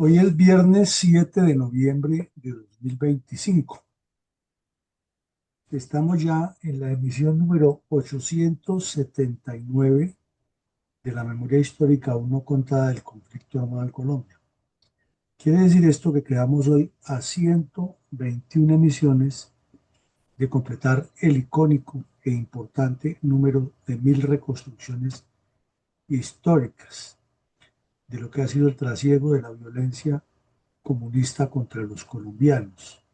Hoy es viernes 7 de noviembre de 2025. Estamos ya en la emisión número 879 de la memoria histórica aún no contada del conflicto armado en Colombia. Quiere decir esto que quedamos hoy a 121 emisiones de completar el icónico e importante número de 1000 reconstrucciones históricas de lo que ha sido el trasiego de la violencia comunista contra los colombianos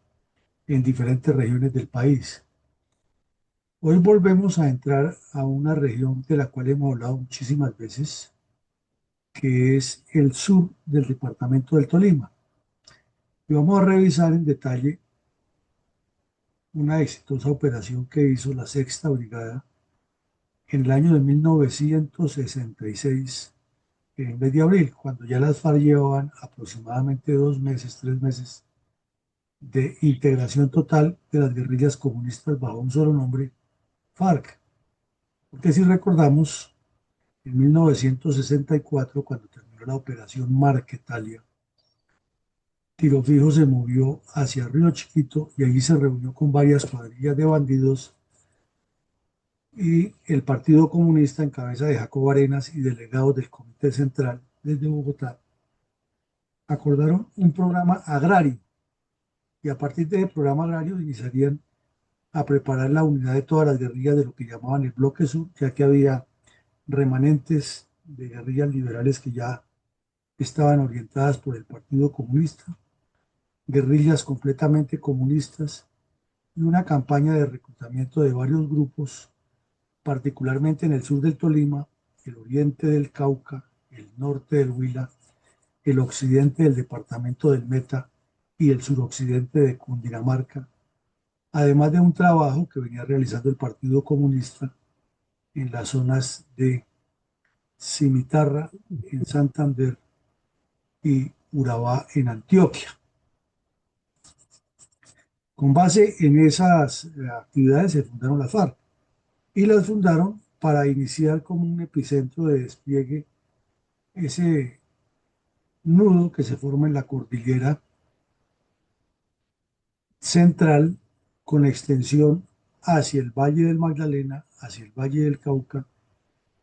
en diferentes regiones del país. Hoy volvemos a entrar a una región de la cual hemos hablado muchísimas veces, que es el sur del departamento del Tolima. Y vamos a revisar en detalle una exitosa operación que hizo la Sexta Brigada en el año de 1966, en el mes de abril, cuando ya las FARC llevaban aproximadamente 2 meses, 3 meses de integración total de las guerrillas comunistas bajo un solo nombre, FARC. Porque si recordamos, en 1964, cuando terminó la operación Marquetalia, Tiro Fijo se movió hacia Río Chiquito y allí se reunió con varias cuadrillas de bandidos y el Partido Comunista, en cabeza de Jacobo Arenas y delegados del Comité Central desde Bogotá, acordaron un programa agrario y a partir de ese programa agrario iniciarían a preparar la unidad de todas las guerrillas de lo que llamaban el Bloque Sur, ya que había remanentes de guerrillas liberales que ya estaban orientadas por el Partido Comunista, guerrillas completamente comunistas y una campaña de reclutamiento de varios grupos, particularmente en el sur del Tolima, el oriente del Cauca, el norte del Huila, el occidente del departamento del Meta y el suroccidente de Cundinamarca, además de un trabajo que venía realizando el Partido Comunista en las zonas de Cimitarra, en Santander, y Urabá, en Antioquia. Con base en esas actividades se fundaron las FARC y las fundaron para iniciar como un epicentro de despliegue ese nudo que se forma en la cordillera central con extensión hacia el Valle del Magdalena, hacia el Valle del Cauca,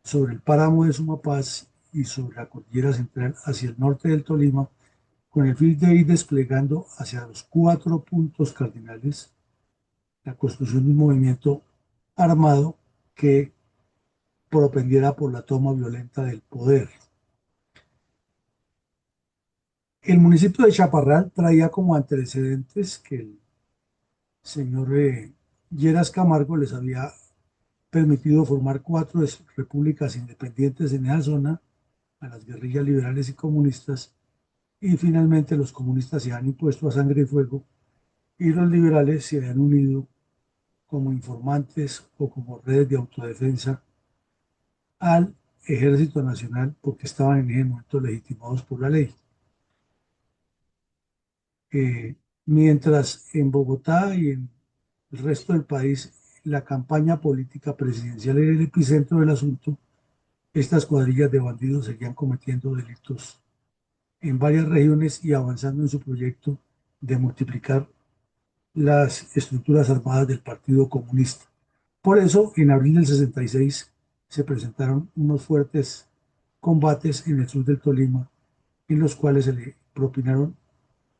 sobre el páramo de Sumapaz y sobre la cordillera central hacia el norte del Tolima, con el fin de ir desplegando hacia los 4 puntos cardinales la construcción de un movimiento armado que propendiera por la toma violenta del poder. El municipio de Chaparral traía como antecedentes que el señor Lleras Camargo les había permitido formar 4 repúblicas independientes en esa zona a las guerrillas liberales y comunistas, y finalmente los comunistas se han impuesto a sangre y fuego y los liberales se han unido como informantes o como redes de autodefensa al Ejército Nacional porque estaban en ese momento legitimados por la ley. Eh, Mientras en Bogotá y en el resto del país la campaña política presidencial era el epicentro del asunto, estas cuadrillas de bandidos seguían cometiendo delitos en varias regiones y avanzando en su proyecto de multiplicar las estructuras armadas del Partido Comunista. Por eso, en abril del 66 se presentaron unos fuertes combates en el sur del Tolima, en los cuales se le propinaron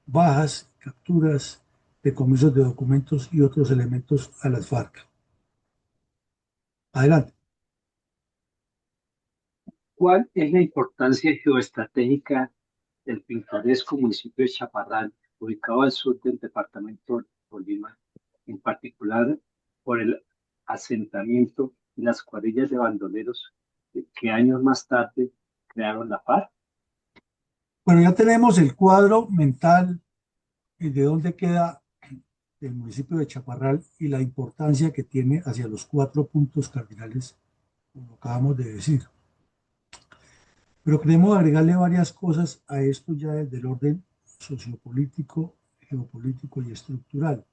bajas, capturas, decomisos de documentos y otros elementos a las FARC. Adelante. ¿Cuál es la importancia geoestratégica del pintoresco municipio de Chaparral, ubicado al sur del departamento de Tolima, en particular por el asentamiento y las cuadrillas de bandoleros que años más tarde crearon la FARC? Bueno, ya tenemos el cuadro mental de dónde queda el municipio de Chaparral y la importancia que tiene hacia los 4 puntos cardinales, como acabamos de decir. Pero queremos agregarle varias cosas a esto ya desde el orden sociopolítico, geopolítico y estructural.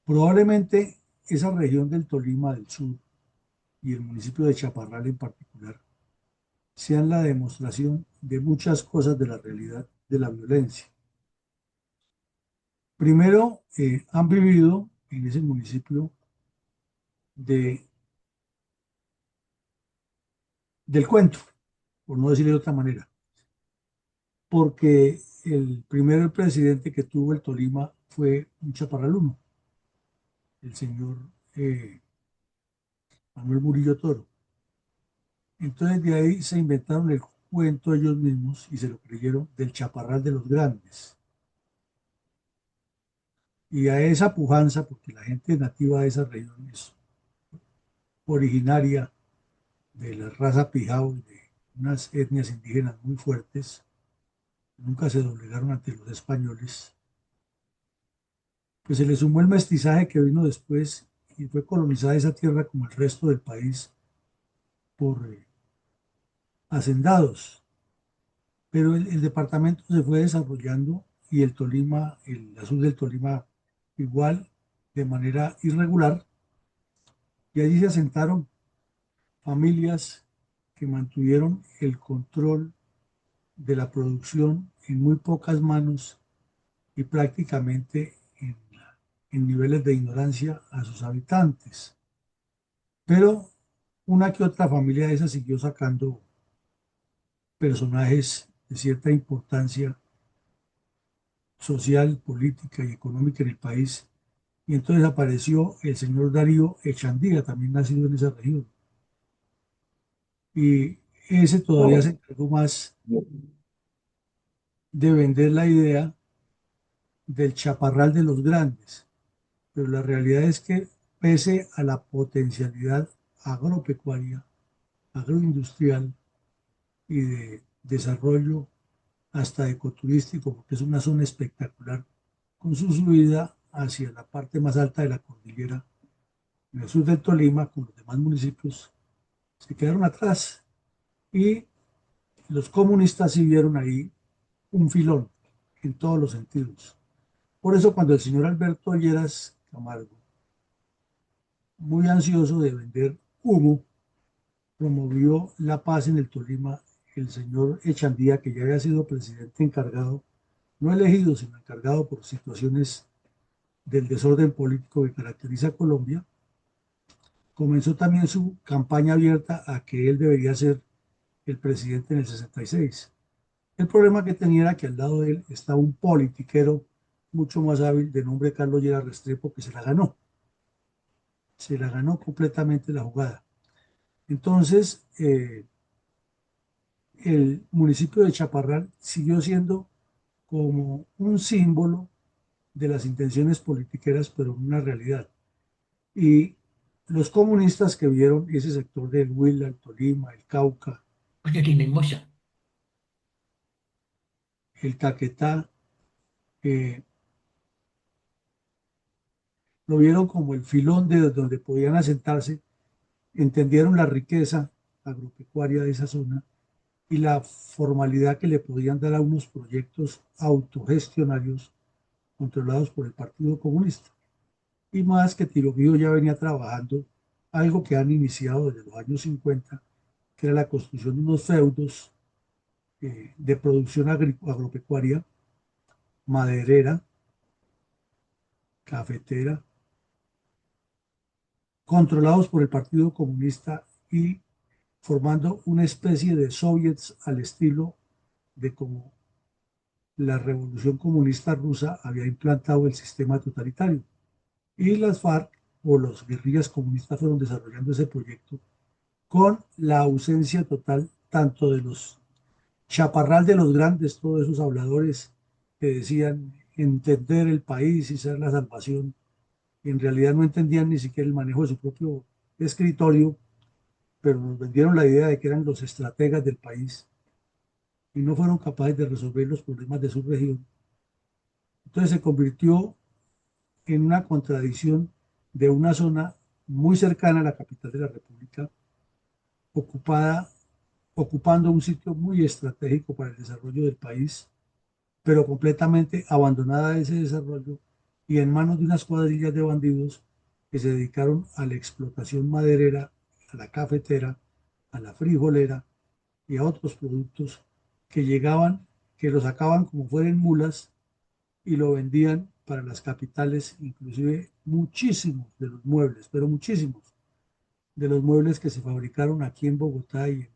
Probablemente esa región del Tolima del Sur y el municipio de Chaparral en particular sean la demostración de muchas cosas de la realidad de la violencia. Primero, han vivido en ese municipio de, del cuento, por no decirlo de otra manera, porque el primer presidente que tuvo el Tolima fue un chaparraluno, el señor eh, Manuel Murillo Toro. Entonces de ahí se inventaron el cuento ellos mismos y se lo creyeron del chaparral de los grandes. Y a esa pujanza, porque la gente nativa de esa región es originaria de la raza Pijao y de unas etnias indígenas muy fuertes, nunca se doblegaron ante los españoles, pues se le sumó el mestizaje que vino después y fue colonizada esa tierra como el resto del país por hacendados. Pero el departamento se fue desarrollando y el Tolima, el sur del Tolima igual, de manera irregular, y allí se asentaron familias que mantuvieron el control de la producción en muy pocas manos y prácticamente en niveles de ignorancia a sus habitantes. Pero una que otra familia de esas siguió sacando personajes de cierta importancia social, política y económica en el país. Y entonces apareció el señor Darío Echandía, también nacido en esa región. Y ese todavía se encargó más de vender la idea del chaparral de los grandes. Pero la realidad es que pese a la potencialidad agropecuaria, agroindustrial y de desarrollo hasta ecoturístico, porque es una zona espectacular, con su subida hacia la parte más alta de la cordillera, en el sur del Tolima, con los demás municipios, se quedaron atrás y los comunistas sí vieron ahí un filón en todos los sentidos. Por eso cuando el señor Alberto Lleras Camargo, muy ansioso de vender humo, promovió la paz en el Tolima, el señor Echandía, que ya había sido presidente encargado, no elegido, sino encargado por situaciones del desorden político que caracteriza a Colombia, comenzó también su campaña abierta a que él debería ser el presidente en el 66. El problema que tenía era que al lado de él estaba un politiquero mucho más hábil de nombre Carlos Lleras Restrepo que se la ganó completamente la jugada. Entonces, el municipio de Chaparral siguió siendo como un símbolo de las intenciones politiqueras, pero en una realidad. Y los comunistas que vieron ese sector del Huila, el Tolima, el Cauca, el Caquetá, eh, lo vieron como el filón de donde podían asentarse, entendieron la riqueza agropecuaria de esa zona y la formalidad que le podían dar a unos proyectos autogestionarios controlados por el Partido Comunista. Y más que Tiroguido ya venía trabajando algo que han iniciado desde los años 50, que era la construcción de unos feudos de producción agropecuaria, maderera, cafetera, controlados por el Partido Comunista y formando una especie de soviets al estilo de como la revolución comunista rusa había implantado el sistema totalitario. Y las FARC o los guerrillas comunistas fueron desarrollando ese proyecto con la ausencia total tanto de los chaparral de los grandes, todos esos habladores que decían entender el país y ser la salvación, y en realidad no entendían ni siquiera el manejo de su propio escritorio, pero nos vendieron la idea de que eran los estrategas del país y no fueron capaces de resolver los problemas de su región. Entonces se convirtió en una contradicción de una zona muy cercana a la capital de la República, ocupada, ocupando un sitio muy estratégico para el desarrollo del país, pero completamente abandonada de ese desarrollo y en manos de unas cuadrillas de bandidos que se dedicaron a la explotación maderera, a la cafetera, a la frijolera y a otros productos que llegaban, que lo sacaban como fueran mulas y lo vendían para las capitales, inclusive muchísimos de los muebles, pero muchísimos de los muebles que se fabricaron aquí en Bogotá y en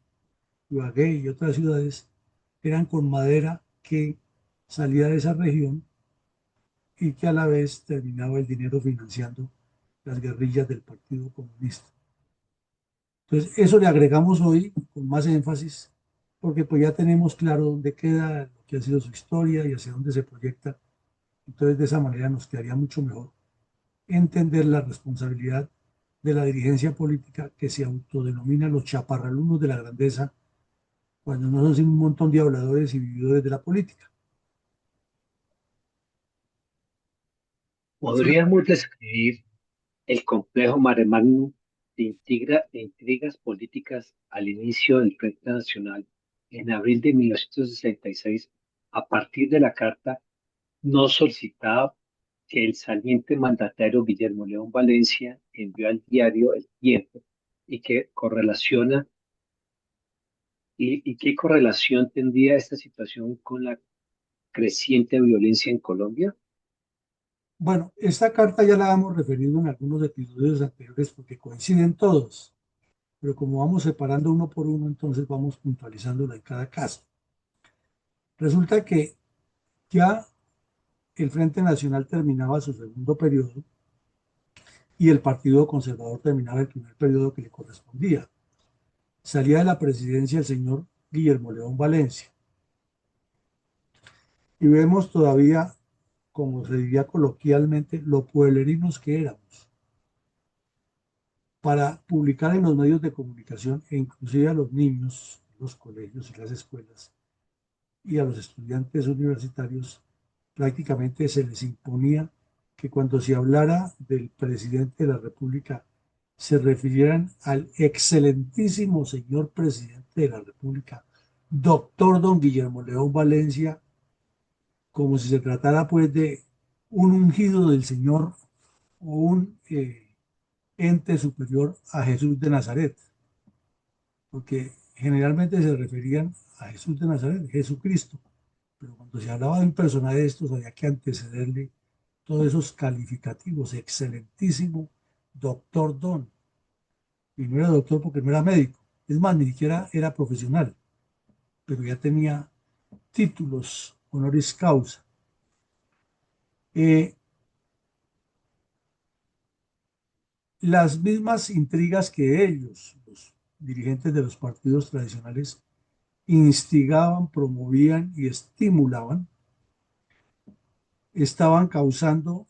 Ibagué y otras ciudades eran con madera que salía de esa región y que a la vez terminaba el dinero financiando las guerrillas del Partido Comunista. Entonces, eso le agregamos hoy con más énfasis, porque pues ya tenemos claro dónde queda, lo que ha sido su historia y hacia dónde se proyecta. Entonces, de esa manera nos quedaría mucho mejor entender la responsabilidad de la dirigencia política que se autodenomina los chaparralunos de la grandeza, cuando no son sino un montón de habladores y vividores de la política. Podríamos describir el complejo mare magnum de intrigas políticas al inicio del Frente Nacional en abril de 1966, a partir de la carta no solicitada que el saliente mandatario Guillermo León Valencia envió al diario El Tiempo y que correlaciona y qué correlación tendría esta situación con la creciente violencia en Colombia. Bueno, esta carta ya la hemos referido en algunos episodios anteriores porque coinciden todos, pero como vamos separando uno por uno, entonces vamos puntualizándolo en cada caso. Resulta que ya el Frente Nacional terminaba su segundo periodo y el Partido Conservador terminaba el primer periodo que le correspondía. Salía de la presidencia el señor Guillermo León Valencia y vemos todavía, como se diría coloquialmente, lo pueblerinos que éramos para publicar en los medios de comunicación e inclusive a los niños, los colegios y las escuelas y a los estudiantes universitarios, prácticamente se les imponía que cuando se hablara del presidente de la República se refirieran al excelentísimo señor presidente de la República, doctor don Guillermo León Valencia, como si se tratara pues de un ungido del Señor o un ente superior a Jesús de Nazaret, porque generalmente se referían a Jesús de Nazaret, Jesucristo, pero cuando se hablaba de un personaje de estos había que antecederle todos esos calificativos, excelentísimo, doctor Don, y no era doctor porque no era médico, es más, ni siquiera era profesional, pero ya tenía títulos honoris causa. Eh, las mismas intrigas que ellos, los dirigentes de los partidos tradicionales, instigaban, promovían y estimulaban, estaban causando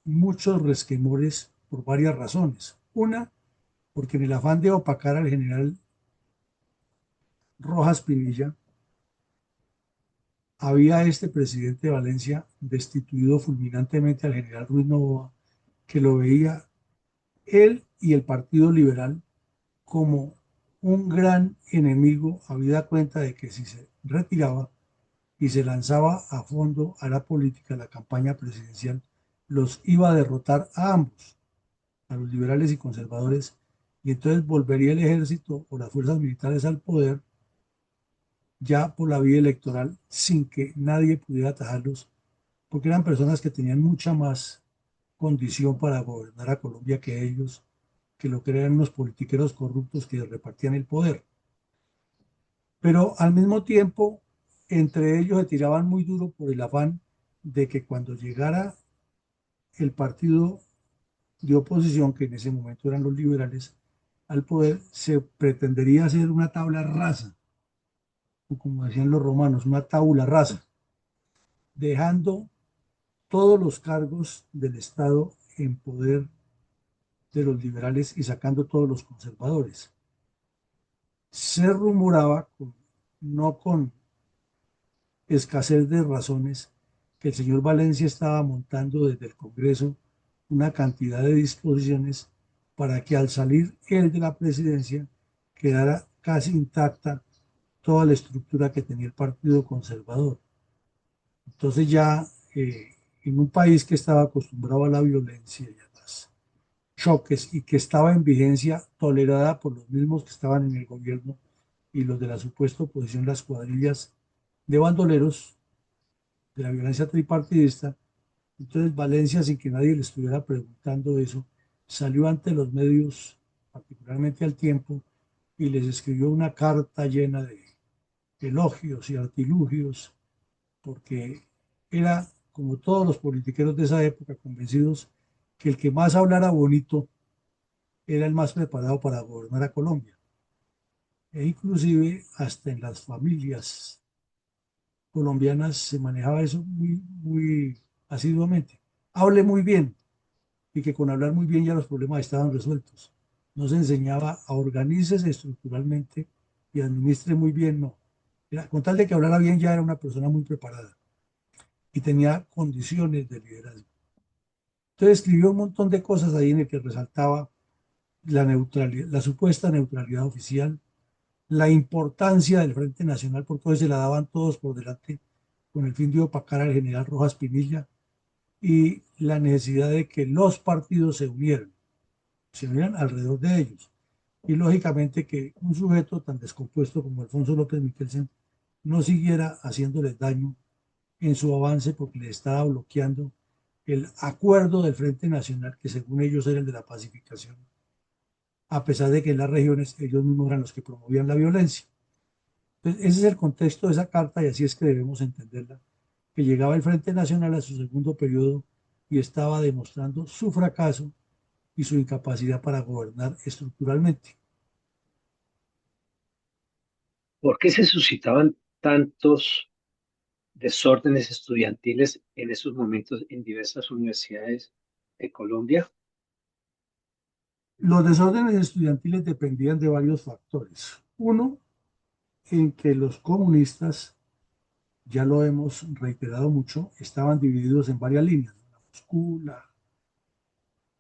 muchos resquemores por varias razones. Una, porque en el afán de opacar al general Rojas Pinilla, había este presidente de Valencia destituido fulminantemente al general Ruiz Novoa, que lo veía él y el Partido Liberal como un gran enemigo, habida cuenta de que si se retiraba y se lanzaba a fondo a la política, a la campaña presidencial, los iba a derrotar a ambos, a los liberales y conservadores, y entonces volvería el ejército o las fuerzas militares al poder ya por la vía electoral sin que nadie pudiera atajarlos, porque eran personas que tenían mucha más condición para gobernar a Colombia que ellos, que lo que eran unos politiqueros corruptos que repartían el poder. Pero al mismo tiempo, entre ellos se tiraban muy duro por el afán de que cuando llegara el partido de oposición, que en ese momento eran los liberales, al poder, se pretendería hacer una tabla rasa, o como decían los romanos, una tabula rasa, dejando todos los cargos del Estado en poder de los liberales y sacando todos los conservadores. Se rumoraba, no con escasez de razones, que el señor Valencia estaba montando desde el Congreso una cantidad de disposiciones para que al salir él de la presidencia quedara casi intacta toda la estructura que tenía el Partido Conservador. Entonces ya en un país que estaba acostumbrado a la violencia y a los choques y que estaba en vigencia tolerada por los mismos que estaban en el gobierno y los de la supuesta oposición, las cuadrillas de bandoleros de la violencia tripartidista. Entonces Valencia, sin que nadie le estuviera preguntando eso, salió ante los medios, particularmente al Tiempo, y les escribió una carta llena de elogios y artilugios, porque era, como todos los politiqueros de esa época, convencidos que el que más hablara bonito era el más preparado para gobernar a Colombia. E inclusive hasta en las familias colombianas se manejaba eso muy asiduamente. Hable muy bien, y que con hablar muy bien ya los problemas estaban resueltos. No se enseñaba a organizarse estructuralmente y administre muy bien, no. Con tal de que hablara bien ya era una persona muy preparada y tenía condiciones de liderazgo. Entonces escribió un montón de cosas ahí en el que resaltaba la neutralidad, la supuesta neutralidad oficial, la importancia del Frente Nacional, porque hoy se la daban todos por delante con el fin de opacar al general Rojas Pinilla, y la necesidad de que los partidos se unieran alrededor de ellos. Y lógicamente que un sujeto tan descompuesto como Alfonso López Miquelsen no siguiera haciéndoles daño en su avance porque le estaba bloqueando el acuerdo del Frente Nacional, que según ellos era el de la pacificación, a pesar de que en las regiones ellos mismos eran los que promovían la violencia. Entonces, ese es el contexto de esa carta y así es que debemos entenderla, que llegaba el Frente Nacional a su segundo periodo y estaba demostrando su fracaso y su incapacidad para gobernar estructuralmente. ¿Por qué se suscitaban tantos desórdenes estudiantiles en esos momentos en diversas universidades de Colombia? Los desórdenes estudiantiles dependían de varios factores. Uno, en que los comunistas, ya lo hemos reiterado mucho, estaban divididos en varias líneas, la Moscú, la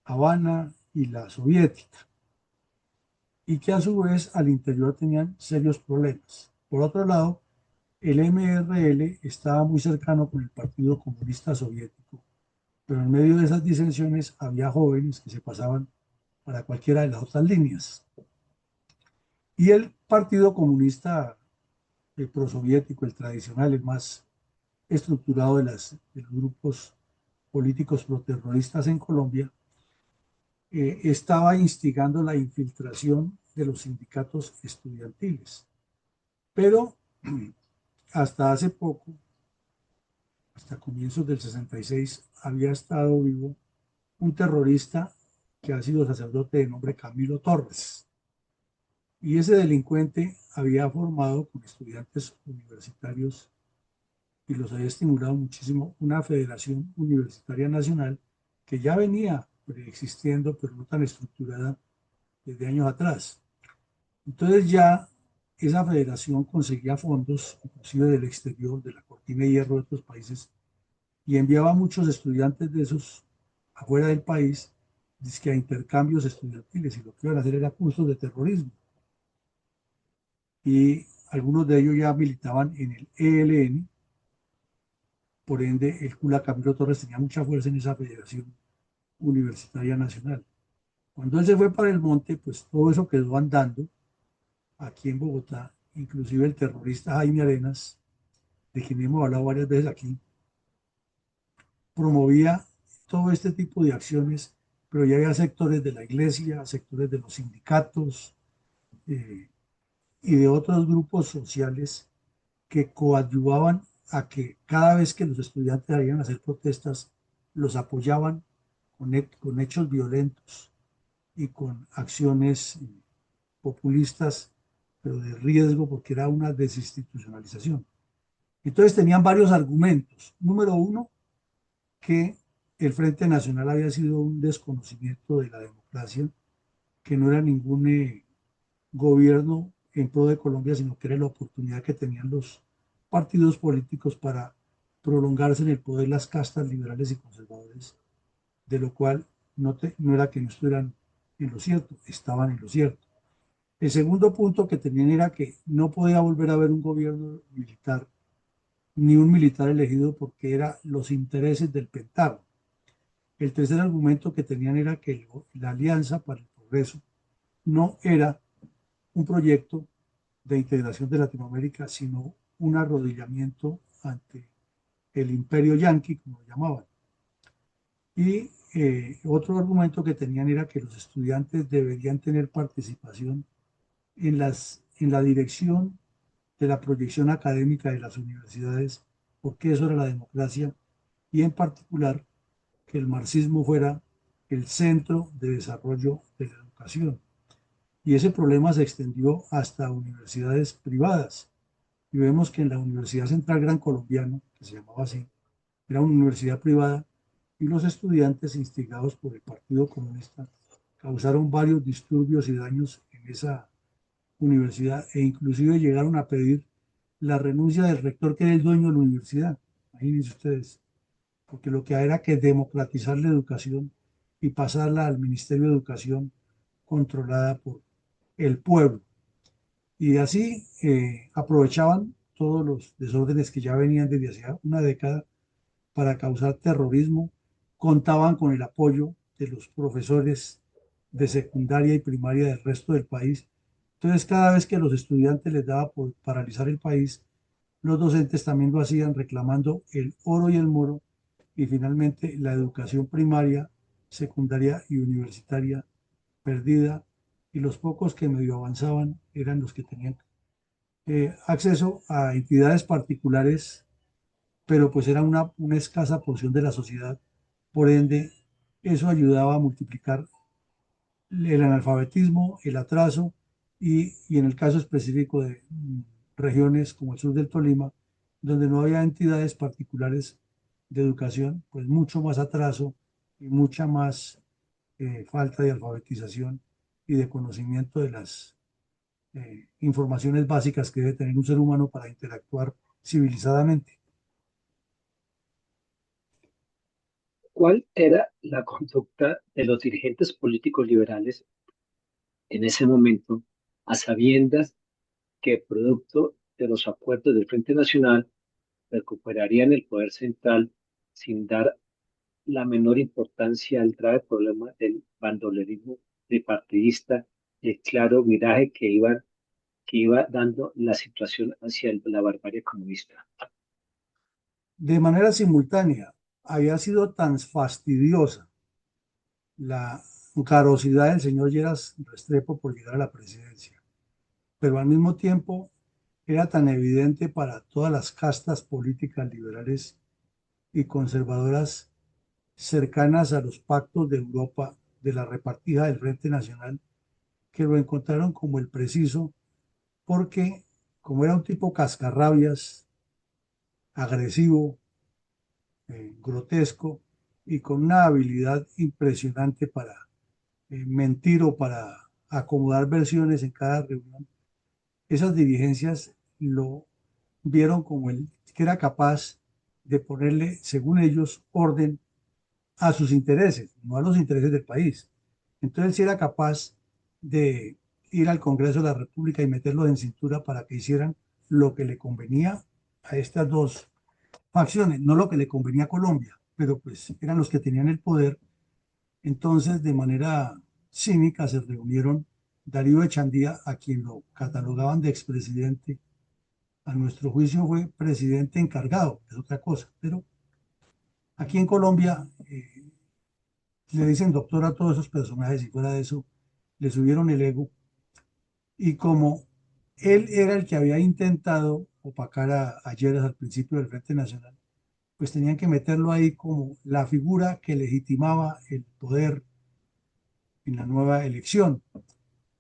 Habana y la soviética, y que a su vez al interior tenían serios problemas. Por otro lado, el MRL estaba muy cercano con el Partido Comunista Soviético, pero en medio de esas disensiones había jóvenes que se pasaban para cualquiera de las otras líneas. Y el Partido Comunista, el prosoviético, el tradicional, el más estructurado de los grupos políticos proterroristas en Colombia, estaba instigando la infiltración de los sindicatos estudiantiles. Pero hasta hace poco, hasta comienzos del 66, había estado vivo un terrorista que ha sido sacerdote de nombre Camilo Torres. Y ese delincuente había formado con estudiantes universitarios y los había estimulado muchísimo una federación universitaria nacional que ya venía preexistiendo, pero no tan estructurada desde años atrás. Entonces ya esa federación conseguía fondos, inclusive del exterior, de la cortina de hierro de otros países, y enviaba a muchos estudiantes de esos afuera del país, dizque a intercambios estudiantiles, y lo que iban a hacer era cursos de terrorismo. Y algunos de ellos ya militaban en el ELN, por ende el Cula Camilo Torres tenía mucha fuerza en esa Federación Universitaria Nacional. Cuando él se fue para el monte, pues todo eso quedó andando aquí en Bogotá, inclusive el terrorista Jaime Arenas, de quien hemos hablado varias veces aquí, promovía todo este tipo de acciones, pero ya había sectores de la iglesia, sectores de los sindicatos eh, y de otros grupos sociales que coadyuvaban a que cada vez que los estudiantes salían a hacer protestas, los apoyaban con hechos violentos y con acciones populistas, pero de riesgo porque era una desinstitucionalización. Entonces tenían varios argumentos. Número uno, que el Frente Nacional había sido un desconocimiento de la democracia, que no era ningún gobierno en pro de Colombia, sino que era la oportunidad que tenían los partidos políticos para prolongarse en el poder las castas liberales y conservadores, de lo cual no era que no estuvieran en lo cierto, estaban en lo cierto. El segundo punto que tenían era que no podía volver a haber un gobierno militar, ni un militar elegido porque eran los intereses del Pentágono. El tercer argumento que tenían era que la Alianza para el Progreso no era un proyecto de integración de Latinoamérica, sino un arrodillamiento ante el imperio yanqui, como lo llamaban. Y otro argumento que tenían era que los estudiantes deberían tener participación en la dirección de la proyección académica de las universidades, porque eso era la democracia, y en particular que el marxismo fuera el centro de desarrollo de la educación. Y ese problema se extendió hasta universidades privadas. Y vemos que en la Universidad Central Gran Colombiano, que se llamaba así, era una universidad privada, y los estudiantes instigados por el Partido Comunista causaron varios disturbios y daños en esa universidad e inclusive llegaron a pedir la renuncia del rector que era el dueño de la universidad. Imagínense ustedes, porque lo que era que democratizar la educación y pasarla al Ministerio de Educación controlada por el pueblo. Y así aprovechaban todos los desórdenes que ya venían desde hacía una década para causar terrorismo, contaban con el apoyo de los profesores de secundaria y primaria del resto del país. Entonces, cada vez que a los estudiantes les daba por paralizar el país, los docentes también lo hacían reclamando el oro y el moro y finalmente la educación primaria, secundaria y universitaria perdida y los pocos que medio avanzaban eran los que tenían acceso a entidades particulares, pero pues era una escasa porción de la sociedad. Por ende, eso ayudaba a multiplicar el analfabetismo, el atraso y en el caso específico de regiones como el sur del Tolima, donde no había entidades particulares de educación, pues mucho más atraso y mucha más falta de alfabetización y de conocimiento de las informaciones básicas que debe tener un ser humano para interactuar civilizadamente. ¿Cuál era la conducta de los dirigentes políticos liberales en ese momento, a sabiendas que producto de los acuerdos del Frente Nacional recuperarían el poder central sin dar la menor importancia al grave problema del bandolerismo bipartidista y el claro viraje que iba dando la situación hacia la barbarie comunista? De manera simultánea, había sido tan fastidiosa la carosidad del señor Lleras Restrepo por llegar a la presidencia, pero al mismo tiempo era tan evidente para todas las castas políticas liberales y conservadoras cercanas a los pactos de Europa de la repartija del Frente Nacional que lo encontraron como el preciso porque como era un tipo cascarrabias, agresivo, grotesco y con una habilidad impresionante para mentir o para acomodar versiones en cada reunión, esas dirigencias lo vieron como el que era capaz de ponerle, según ellos, orden a sus intereses, no a los intereses del país. Entonces, si era capaz de ir al Congreso de la República y meterlos en cintura para que hicieran lo que le convenía a estas dos facciones, no lo que le convenía a Colombia, pero pues eran los que tenían el poder. Entonces, de manera cínica, se reunieron Darío Echandía, a quien lo catalogaban de expresidente. A nuestro juicio fue presidente encargado, es otra cosa, pero aquí en Colombia le dicen doctor a todos esos personajes y fuera de eso le subieron el ego. Y como él era el que había intentado opacar a Lleras al principio del Frente Nacional, pues tenían que meterlo ahí como la figura que legitimaba el poder en la nueva elección.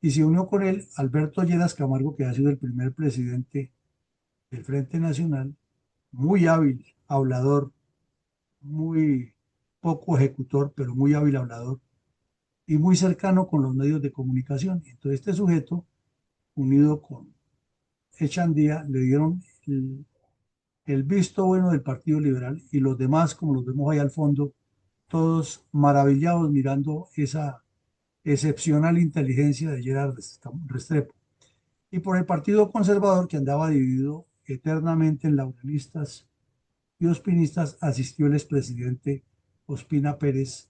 Y se unió con él Alberto Lleras Camargo, que ha sido el primer presidente del Frente Nacional, muy hábil, hablador, muy poco ejecutor, pero muy hábil hablador y muy cercano con los medios de comunicación. Entonces este sujeto, unido con Echandía, le dieron el visto bueno del Partido Liberal y los demás, como los vemos ahí al fondo, todos maravillados mirando esa excepcional inteligencia de Gerard Restrepo. Y por el Partido Conservador, que andaba dividido eternamente en laurelistas y ospinistas, asistió el expresidente Ospina Pérez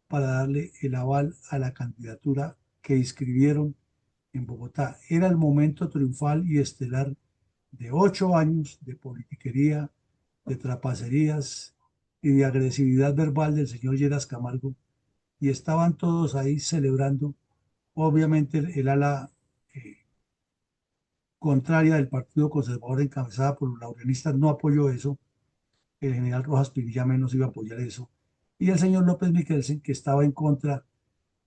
para darle el aval a la candidatura que inscribieron en Bogotá. Era el momento triunfal y estelar de 8 años de politiquería, de trapacerías y de agresividad verbal del señor Lleras Camargo, y estaban todos ahí celebrando. Obviamente el ala contraria del Partido Conservador encabezada por los laureanistas no apoyó eso, el general Rojas Pinilla menos iba a apoyar eso, y el señor López Miquelsen, que estaba en contra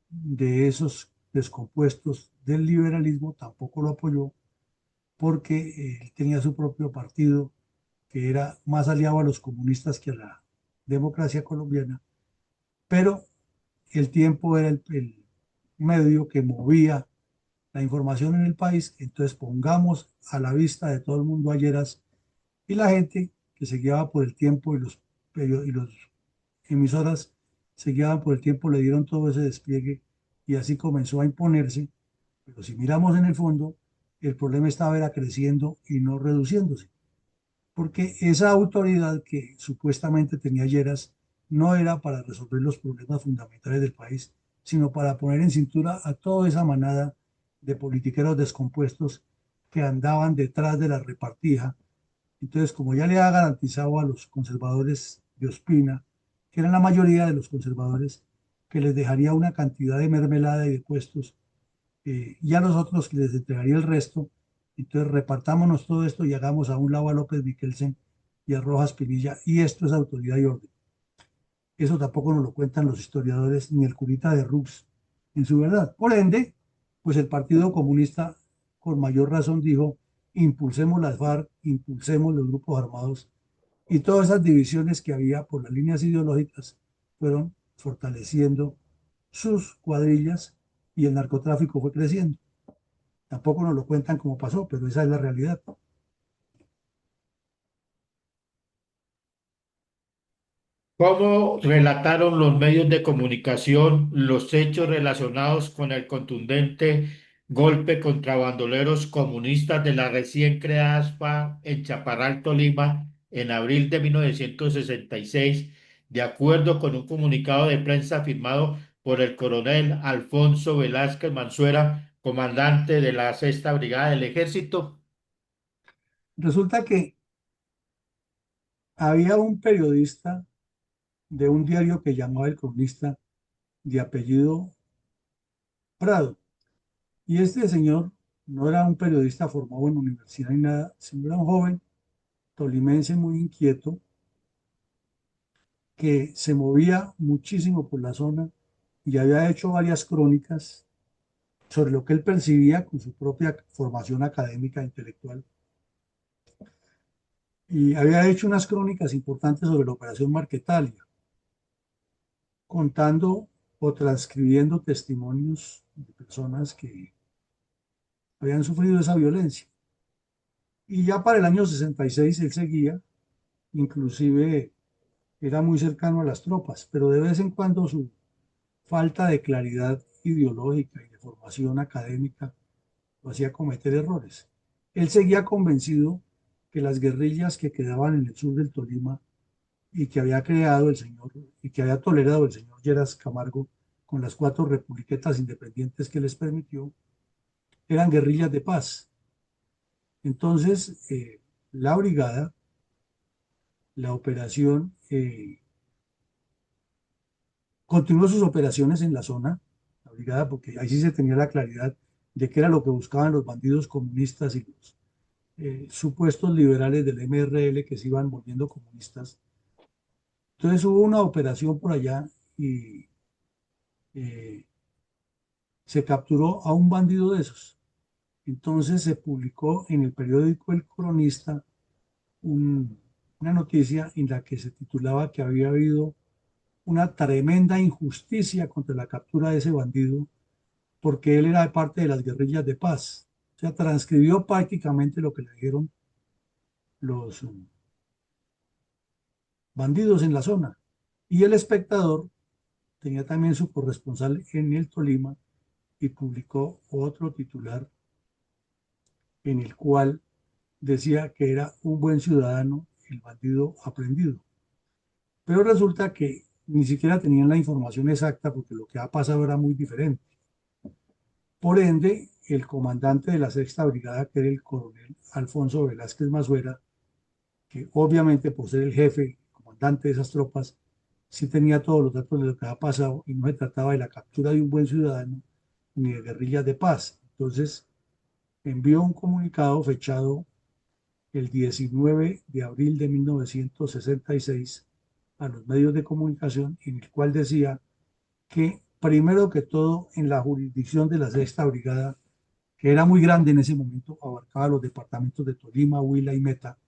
de esos descompuestos del liberalismo, tampoco lo apoyó porque él tenía su propio partido que era más aliado a los comunistas que a la democracia colombiana, pero el tiempo era el medio que movía la información en el país, entonces pongamos a la vista de todo el mundo a Lleras, y la gente que se guiaba por el tiempo y los emisoras se guiaban por el tiempo, le dieron todo ese despliegue y así comenzó a imponerse. Pero si miramos en el fondo, el problema estaba era creciendo y no reduciéndose, porque esa autoridad que supuestamente tenía Lleras no era para resolver los problemas fundamentales del país, sino para poner en cintura a toda esa manada de politiqueros descompuestos que andaban detrás de la repartija. Entonces, como ya le ha garantizado a los conservadores de Ospina, que eran la mayoría de los conservadores, que les dejaría una cantidad de mermelada y de puestos, y a nosotros les entregaría el resto, entonces repartámonos todo esto y hagamos a un lado a López Miquelsen y a Rojas Pinilla, y esto es autoridad y orden. Eso tampoco nos lo cuentan los historiadores ni el curita de Rux en su verdad. Por ende, pues el Partido Comunista con mayor razón dijo, impulsemos las FARC, impulsemos los grupos armados, y todas esas divisiones que había por las líneas ideológicas fueron fortaleciendo sus cuadrillas y el narcotráfico fue creciendo. Tampoco nos lo cuentan como pasó, pero esa es la realidad. ¿Cómo relataron los medios de comunicación los hechos relacionados con el contundente golpe contra bandoleros comunistas de la recién creada ASPA en Chaparral, Tolima, en abril de 1966, de acuerdo con un comunicado de prensa firmado por el coronel Alfonso Velázquez Mansuera, comandante de la Sexta Brigada del Ejército? Resulta que había un periodista de un diario que llamaba El Cronista, de apellido Prado. Y este señor no era un periodista formado en universidad ni nada, sino era un joven tolimense muy inquieto que se movía muchísimo por la zona y había hecho varias crónicas sobre lo que él percibía con su propia formación académica e intelectual. Y había hecho unas crónicas importantes sobre la Operación Marquetalia, contando o transcribiendo testimonios de personas que habían sufrido esa violencia. Y ya para el año 66 él seguía, inclusive era muy cercano a las tropas, pero de vez en cuando su falta de claridad ideológica y de formación académica lo hacía cometer errores. Él seguía convencido que las guerrillas que quedaban en el sur del Tolima y que había creado el señor y que había tolerado el señor Lleras Camargo con las 4 republiquetas independientes que les permitió, eran guerrillas de paz. Entonces, la brigada, la operación, continuó sus operaciones en la zona, la brigada, porque ahí sí se tenía la claridad de qué era lo que buscaban los bandidos comunistas y los supuestos liberales del MRL que se iban volviendo comunistas. Entonces hubo una operación por allá y eh, se capturó a un bandido de esos. Entonces se publicó en el periódico El Cronista un- una noticia en la que se titulaba que había habido una tremenda injusticia contra la captura de ese bandido porque él era parte de las guerrillas de paz. O sea, transcribió prácticamente lo que le dijeron los bandidos en la zona. Y el espectador tenía también su corresponsal en el Tolima y publicó otro titular en el cual decía que era un buen ciudadano el bandido aprendido. Pero resulta que ni siquiera tenían la información exacta porque lo que ha pasado era muy diferente. Por ende, el comandante de la sexta brigada, que era el coronel Alfonso Velázquez Mazuera, que obviamente por ser el jefe, comandante de esas tropas, sí tenía todos los datos de lo que había pasado y no se trataba de la captura de un buen ciudadano ni de guerrillas de paz. Entonces, envió un comunicado fechado el 19 de abril de 1966 a los medios de comunicación, en el cual decía que, primero que todo, en la jurisdicción de la sexta brigada, que era muy grande en ese momento, abarcaba los departamentos de Tolima, Huila y Meta,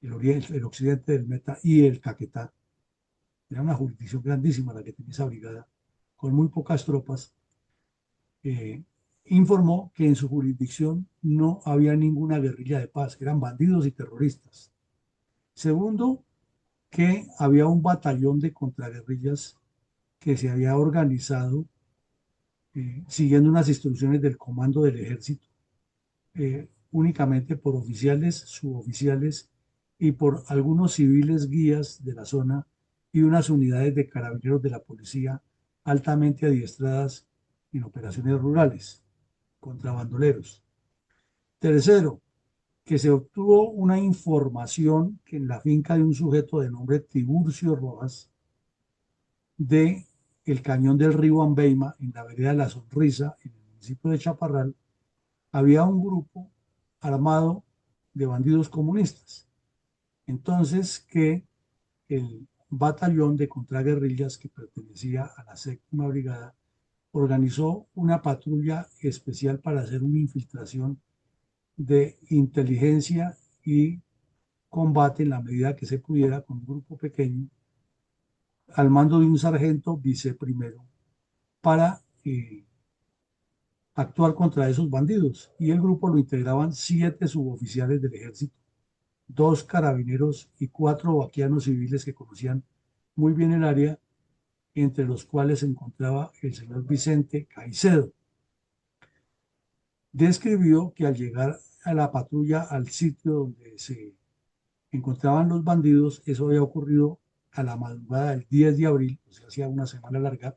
el, oriente, el occidente del Meta y el Caquetá. Era una jurisdicción grandísima la que tenía esa brigada, con muy pocas tropas. eh, Informó que en su jurisdicción no había ninguna guerrilla de paz, eran bandidos y terroristas. Segundo, que había un batallón de contraguerrillas que se había organizado siguiendo unas instrucciones del comando del ejército, únicamente por oficiales, suboficiales y por algunos civiles guías de la zona y unas unidades de carabineros de la policía altamente adiestradas en operaciones rurales contra bandoleros. Tercero, que se obtuvo una información que en la finca de un sujeto de nombre Tiburcio Rojas, de el cañón del río Ambeima, en la vereda de La Sonrisa, en el municipio de Chaparral, había un grupo armado de bandidos comunistas. Entonces, que el batallón de contraguerrillas que pertenecía a la séptima brigada organizó una patrulla especial para hacer una infiltración de inteligencia y combate en la medida que se pudiera con un grupo pequeño al mando de un sargento viceprimero para actuar contra esos bandidos. Y el grupo lo integraban 7 suboficiales del ejército, 2 carabineros y 4 vaquianos civiles que conocían muy bien el área, entre los cuales se encontraba el señor Vicente Caicedo. Describió que al llegar a la patrulla al sitio donde se encontraban los bandidos, eso había ocurrido a la madrugada del 10 de abril, o sea, hacía una semana larga,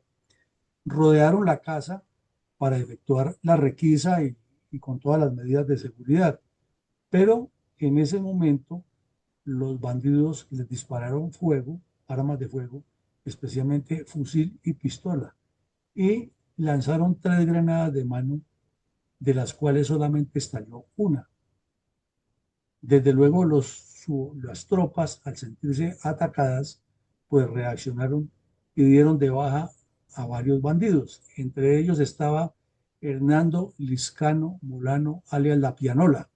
rodearon la casa para efectuar la requisa y con todas las medidas de seguridad. Pero en ese momento los bandidos les dispararon fuego, armas de fuego, especialmente fusil y pistola, y lanzaron 3 granadas de mano, de las cuales solamente estalló una. Desde luego las tropas, al sentirse atacadas, pues reaccionaron y dieron de baja a varios bandidos. Entre ellos estaba Hernando Liscano Molano, alias La Pianola,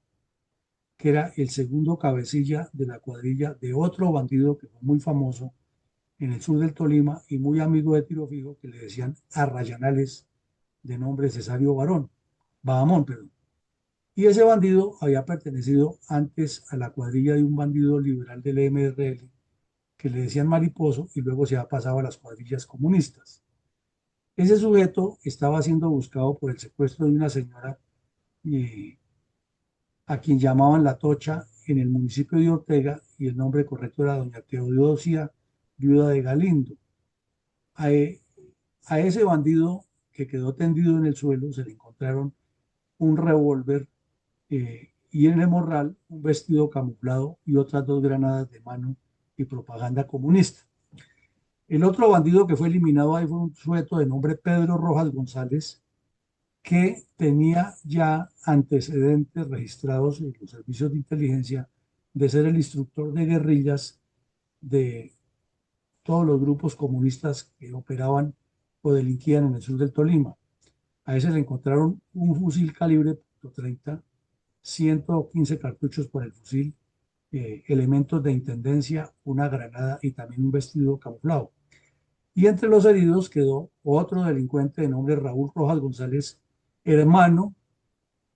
que era el segundo cabecilla de la cuadrilla de otro bandido que fue muy famoso en el sur del Tolima y muy amigo de Tiro Fijo, que le decían Arrayanales, de nombre Cesario Bahamón, perdón. Y ese bandido había pertenecido antes a la cuadrilla de un bandido liberal del MRL que le decían Mariposo y luego se ha pasado a las cuadrillas comunistas. Ese sujeto estaba siendo buscado por el secuestro de una señora eh, a quien llamaban La Tocha en el municipio de Ortega y el nombre correcto era doña Teodosia, viuda de Galindo. A, a ese bandido que quedó tendido en el suelo se le encontraron un revólver y en el morral un vestido camuflado y otras 2 granadas de mano y propaganda comunista. El otro bandido que fue eliminado ahí fue un sujeto de nombre Pedro Rojas González, que tenía ya antecedentes registrados en los servicios de inteligencia de ser el instructor de guerrillas de todos los grupos comunistas que operaban o delinquían en el sur del Tolima. A ese le encontraron un fusil calibre .30, 115 cartuchos por el fusil, elementos de intendencia, una granada y también un vestido camuflado. Y entre los heridos quedó otro delincuente de nombre Raúl Rojas González, hermano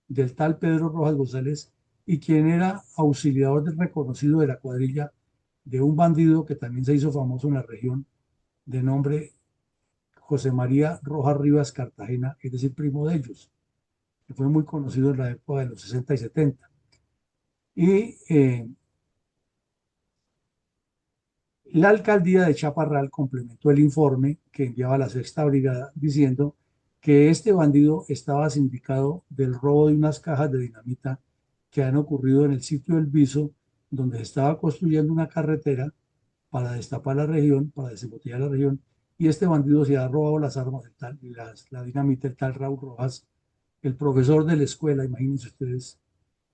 del tal Pedro Rojas González, y quien era auxiliador del reconocido de la cuadrilla de un bandido que también se hizo famoso en la región, de nombre José María Rojas Rivas Cartagena, es decir, primo de ellos, que fue muy conocido en la época de los 60 y 70. Y la alcaldía de Chaparral complementó el informe que enviaba la sexta brigada diciendo que este bandido estaba sindicado del robo de unas cajas de dinamita que han ocurrido en el sitio del Viso, donde se estaba construyendo una carretera para destapar la región, para desembotellar la región, y este bandido se ha robado las armas, la dinamita, el tal Raúl Rojas, el profesor de la escuela, imagínense ustedes,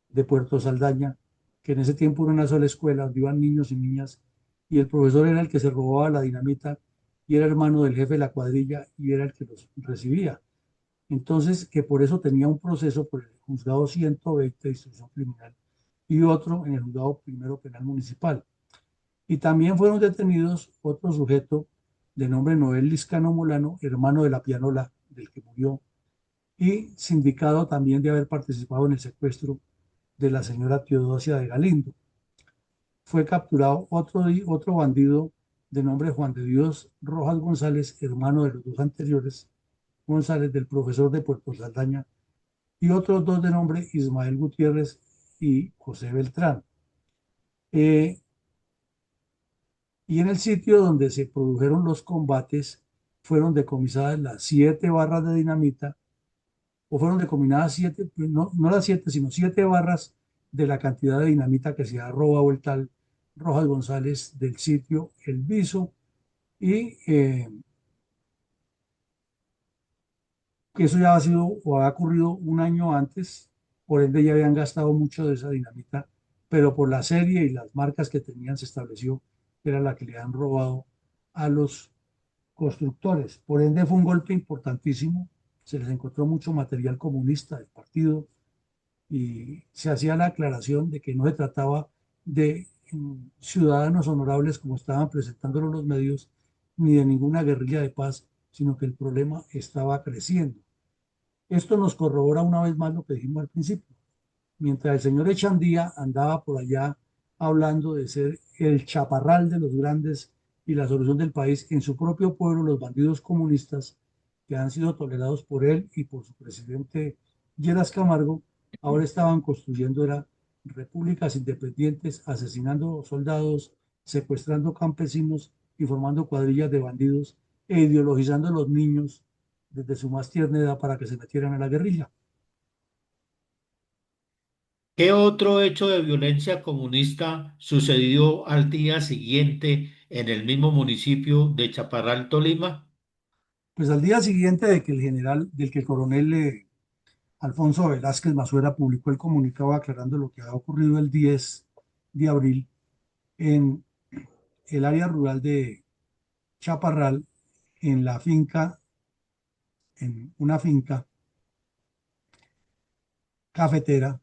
de Puerto Saldaña, que en ese tiempo era una sola escuela donde iban niños y niñas, y el profesor era el que se robaba la dinamita y era hermano del jefe de la cuadrilla y era el que los recibía. Entonces, que por eso tenía un proceso por el juzgado 120 de instrucción criminal y otro en el juzgado primero penal municipal. Y también fueron detenidos otro sujeto de nombre Noel Liscano Molano, hermano de la pianola del que murió, y sindicado también de haber participado en el secuestro de la señora Teodosia de Galindo. Fue capturado otro bandido de nombre Juan de Dios Rojas González, hermano de los dos anteriores, González, del profesor de Puerto Saldaña, y otros dos de nombre Ismael Gutiérrez y José Beltrán. Eh, y en el sitio donde se produjeron los combates fueron decomisadas las 7 barras de dinamita, o fueron decomisadas 7, no, no las 7, sino 7 barras de la cantidad de dinamita que se ha robado el tal Rojas González del sitio El Viso, y que eso ya ha sido o ha ocurrido un año antes, por ende ya habían gastado mucho de esa dinamita, pero por la serie y las marcas que tenían se estableció que era la que le han robado a los constructores. Por ende fue un golpe importantísimo, se les encontró mucho material comunista del partido y se hacía la aclaración de que no se trataba de ciudadanos honorables como estaban presentándolo los medios, ni de ninguna guerrilla de paz, sino que el problema estaba creciendo. Esto nos corrobora una vez más lo que dijimos al principio. Mientras el señor Echandía andaba por allá hablando de ser el chaparral de los grandes y la solución del país, en su propio pueblo los bandidos comunistas que han sido tolerados por él y por su presidente Lleras Camargo, ahora estaban construyendo era repúblicas independientes, asesinando soldados, secuestrando campesinos y formando cuadrillas de bandidos e ideologizando a los niños desde su más tierna edad para que se metieran a la guerrilla. ¿Qué otro hecho de violencia comunista sucedió al día siguiente en el mismo municipio de Chaparral, Tolima? Pues al día siguiente de que el general, del que el coronel Alfonso Velázquez Masuera publicó el comunicado aclarando lo que había ocurrido el 10 de abril en el área rural de Chaparral, en la finca, en una finca cafetera,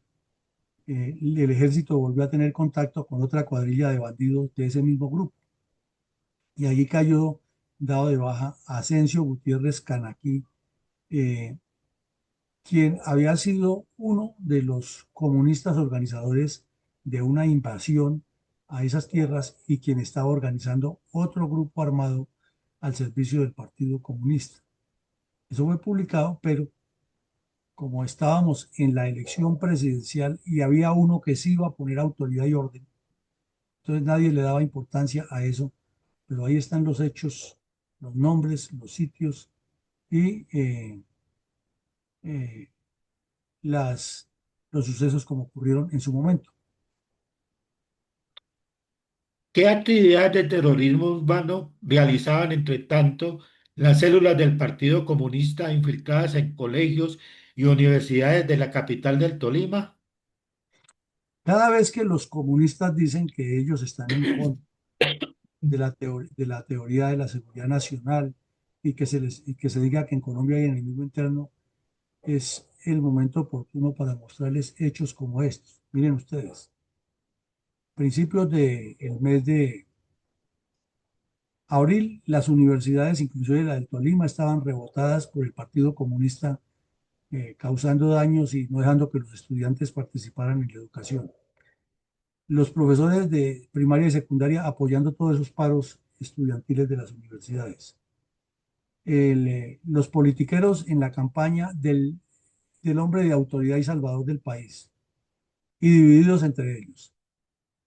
el ejército volvió a tener contacto con otra cuadrilla de bandidos de ese mismo grupo. Y allí cayó dado de baja Asensio Gutiérrez Canaquí, eh, quien había sido uno de los comunistas organizadores de una invasión a esas tierras y quien estaba organizando otro grupo armado al servicio del Partido Comunista. Eso fue publicado, pero como estábamos en la elección presidencial y había uno que sí iba a poner autoridad y orden, entonces nadie le daba importancia a eso, pero ahí están los hechos, los nombres, los sitios y eh, las, los sucesos como ocurrieron en su momento. ¿Qué actividades de terrorismo urbano realizaban, entre tanto, las células del Partido Comunista infiltradas en colegios y universidades de la capital del Tolima? Cada vez que los comunistas dicen que ellos están en contra de la teoría de la seguridad nacional y que se diga que en Colombia hay enemigo interno, es el momento oportuno para mostrarles hechos como estos. Miren ustedes, principios del mes de abril, las universidades, inclusive la del Tolima, estaban rebotadas por el Partido Comunista, causando daños y no dejando que los estudiantes participaran en la educación. Los profesores de primaria y secundaria apoyando todos esos paros estudiantiles de las universidades. Los politiqueros en la campaña del hombre de autoridad y salvador del país y divididos entre ellos.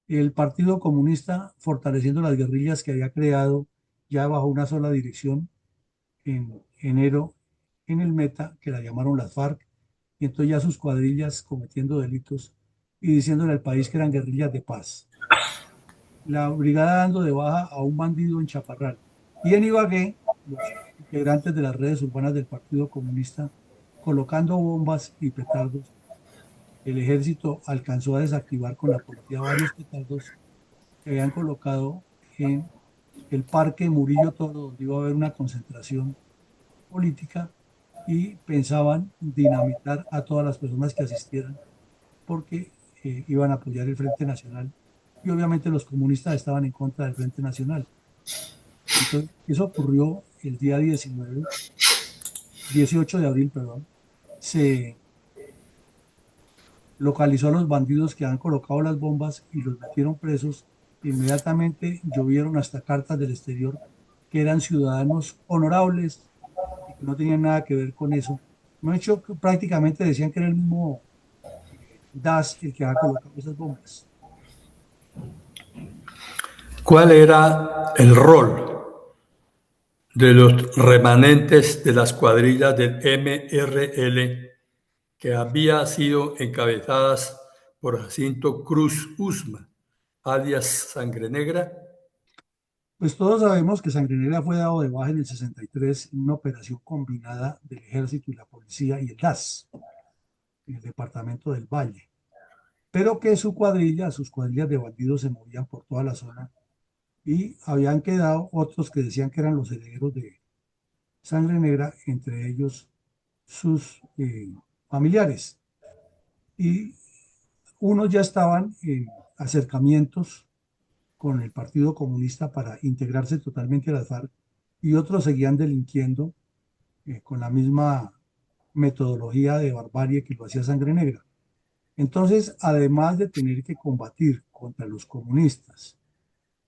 El Partido Comunista fortaleciendo las guerrillas que había creado ya bajo una sola dirección en enero en el Meta, que la llamaron las FARC, y entonces ya sus cuadrillas cometiendo delitos y diciéndole al país que eran guerrillas de paz. La brigada dando de baja a un bandido en Chaparral. Y en Ibagué, los integrantes de las redes urbanas del Partido Comunista colocando bombas y petardos. El ejército alcanzó a desactivar con la policía varios petardos que habían colocado en el Parque Murillo Toro, donde iba a haber una concentración política, y pensaban dinamitar a todas las personas que asistieran porque iban a apoyar el Frente Nacional y obviamente los comunistas estaban en contra del Frente Nacional. Entonces, eso ocurrió el día 18 de abril, perdón. Se localizó a los bandidos que han colocado las bombas y los metieron presos. Inmediatamente llovieron hasta cartas del exterior que eran ciudadanos honorables y que no tenían nada que ver con eso. No hecho, prácticamente decían que era el mismo DAS el que ha colocado esas bombas. ¿Cuál era el rol de los remanentes de las cuadrillas del MRL que había sido encabezadas por Jacinto Cruz Usma, alias Sangre Negra? Pues todos sabemos que Sangre Negra fue dado de baja en el 63 en una operación combinada del ejército y la policía y el DAS en el departamento del Valle, pero que su cuadrilla, sus cuadrillas de bandidos se movían por toda la zona y habían quedado otros que decían que eran los herederos de Sangre Negra, entre ellos sus familiares. Y unos ya estaban en acercamientos con el Partido Comunista para integrarse totalmente a las FARC y otros seguían delinquiendo con la misma metodología de barbarie que lo hacía Sangre Negra. Entonces, además de tener que combatir contra los comunistas,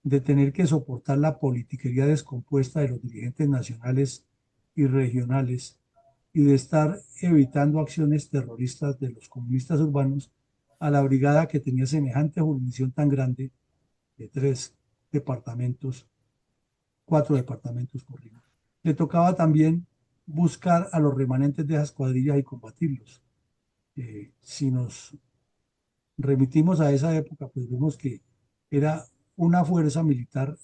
de tener que soportar la politiquería descompuesta de los dirigentes nacionales y regionales y de estar evitando acciones terroristas de los comunistas urbanos, a la brigada que tenía semejante jurisdicción tan grande de cuatro departamentos corridos, le tocaba también buscar a los remanentes de esas cuadrillas y combatirlos. Si nos remitimos a esa época, pues vemos que era una fuerza militar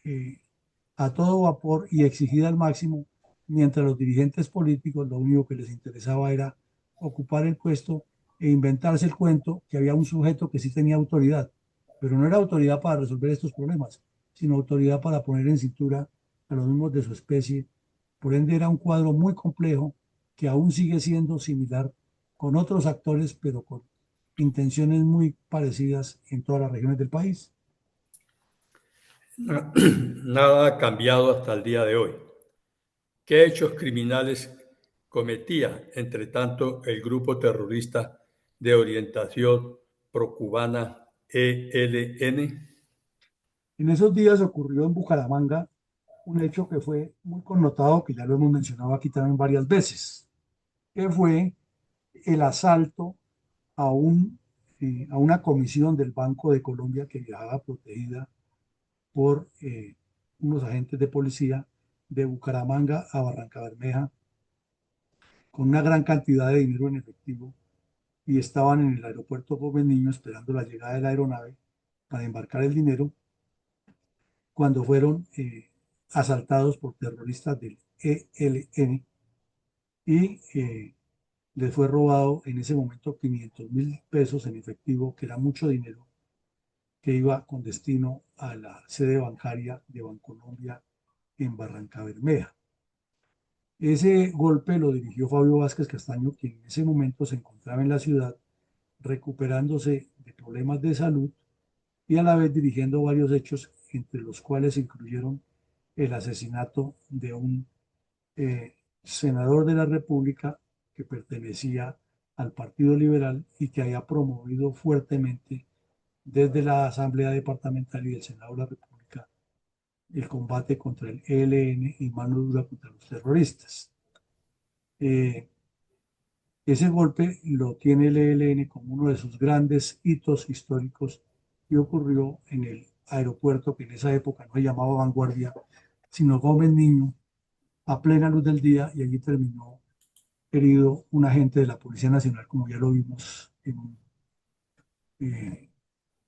eh, a todo vapor y exigida al máximo, mientras los dirigentes políticos lo único que les interesaba era ocupar el puesto e inventarse el cuento que había un sujeto que sí tenía autoridad, pero no era autoridad para resolver estos problemas, sino autoridad para poner en cintura a los mismos de su especie. Por ende, era un cuadro muy complejo que aún sigue siendo similar con otros actores, pero con intenciones muy parecidas en todas las regiones del país. Nada ha cambiado hasta el día de hoy. ¿Qué hechos criminales cometía, entre tanto, el grupo terrorista de orientación procubana ELN? En esos días ocurrió en Bucaramanga un hecho que fue muy connotado, que ya lo hemos mencionado aquí también varias veces, que fue el asalto a, a una comisión del Banco de Colombia que viajaba protegida por unos agentes de policía de Bucaramanga a Barranca Bermeja con una gran cantidad de dinero en efectivo y estaban en el aeropuerto Joven Niño esperando la llegada de la aeronave para embarcar el dinero cuando fueron asaltados por terroristas del ELN y les fue robado en ese momento 500.000 pesos en efectivo, que era mucho dinero, que iba con destino a la sede bancaria de Bancolombia en Barranca Bermeja. Ese golpe lo dirigió Fabio Vázquez Castaño, quien en ese momento se encontraba en la ciudad recuperándose de problemas de salud y a la vez dirigiendo varios hechos, entre los cuales incluyeron el asesinato de un senador de la República que pertenecía al Partido Liberal y que había promovido fuertemente desde la Asamblea Departamental y el Senado de la República el combate contra el ELN y mano dura contra los terroristas. Eh, Ese golpe lo tiene el ELN como uno de sus grandes hitos históricos y ocurrió en el aeropuerto que en esa época no se llamaba Vanguardia, sino Gómez Niño, a plena luz del día y allí terminó herido un agente de la Policía Nacional, como ya lo vimos en un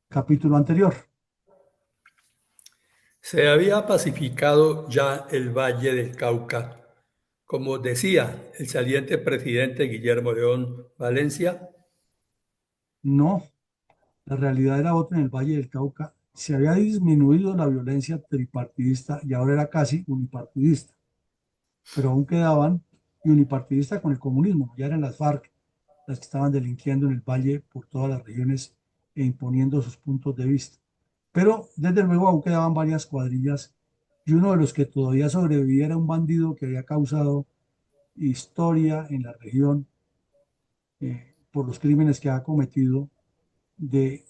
capítulo anterior. Se había pacificado ya el Valle del Cauca, como decía el saliente presidente Guillermo León Valencia. No, la realidad era otra en el Valle del Cauca. Se había disminuido la violencia tripartidista y ahora era casi unipartidista, pero aún quedaban, y unipartidista con el comunismo, ya eran las FARC las que estaban delinquiendo en el Valle por todas las regiones e imponiendo sus puntos de vista. Pero desde luego aún quedaban varias cuadrillas y uno de los que todavía sobrevivía era un bandido que había causado historia en la región por los crímenes que ha cometido, de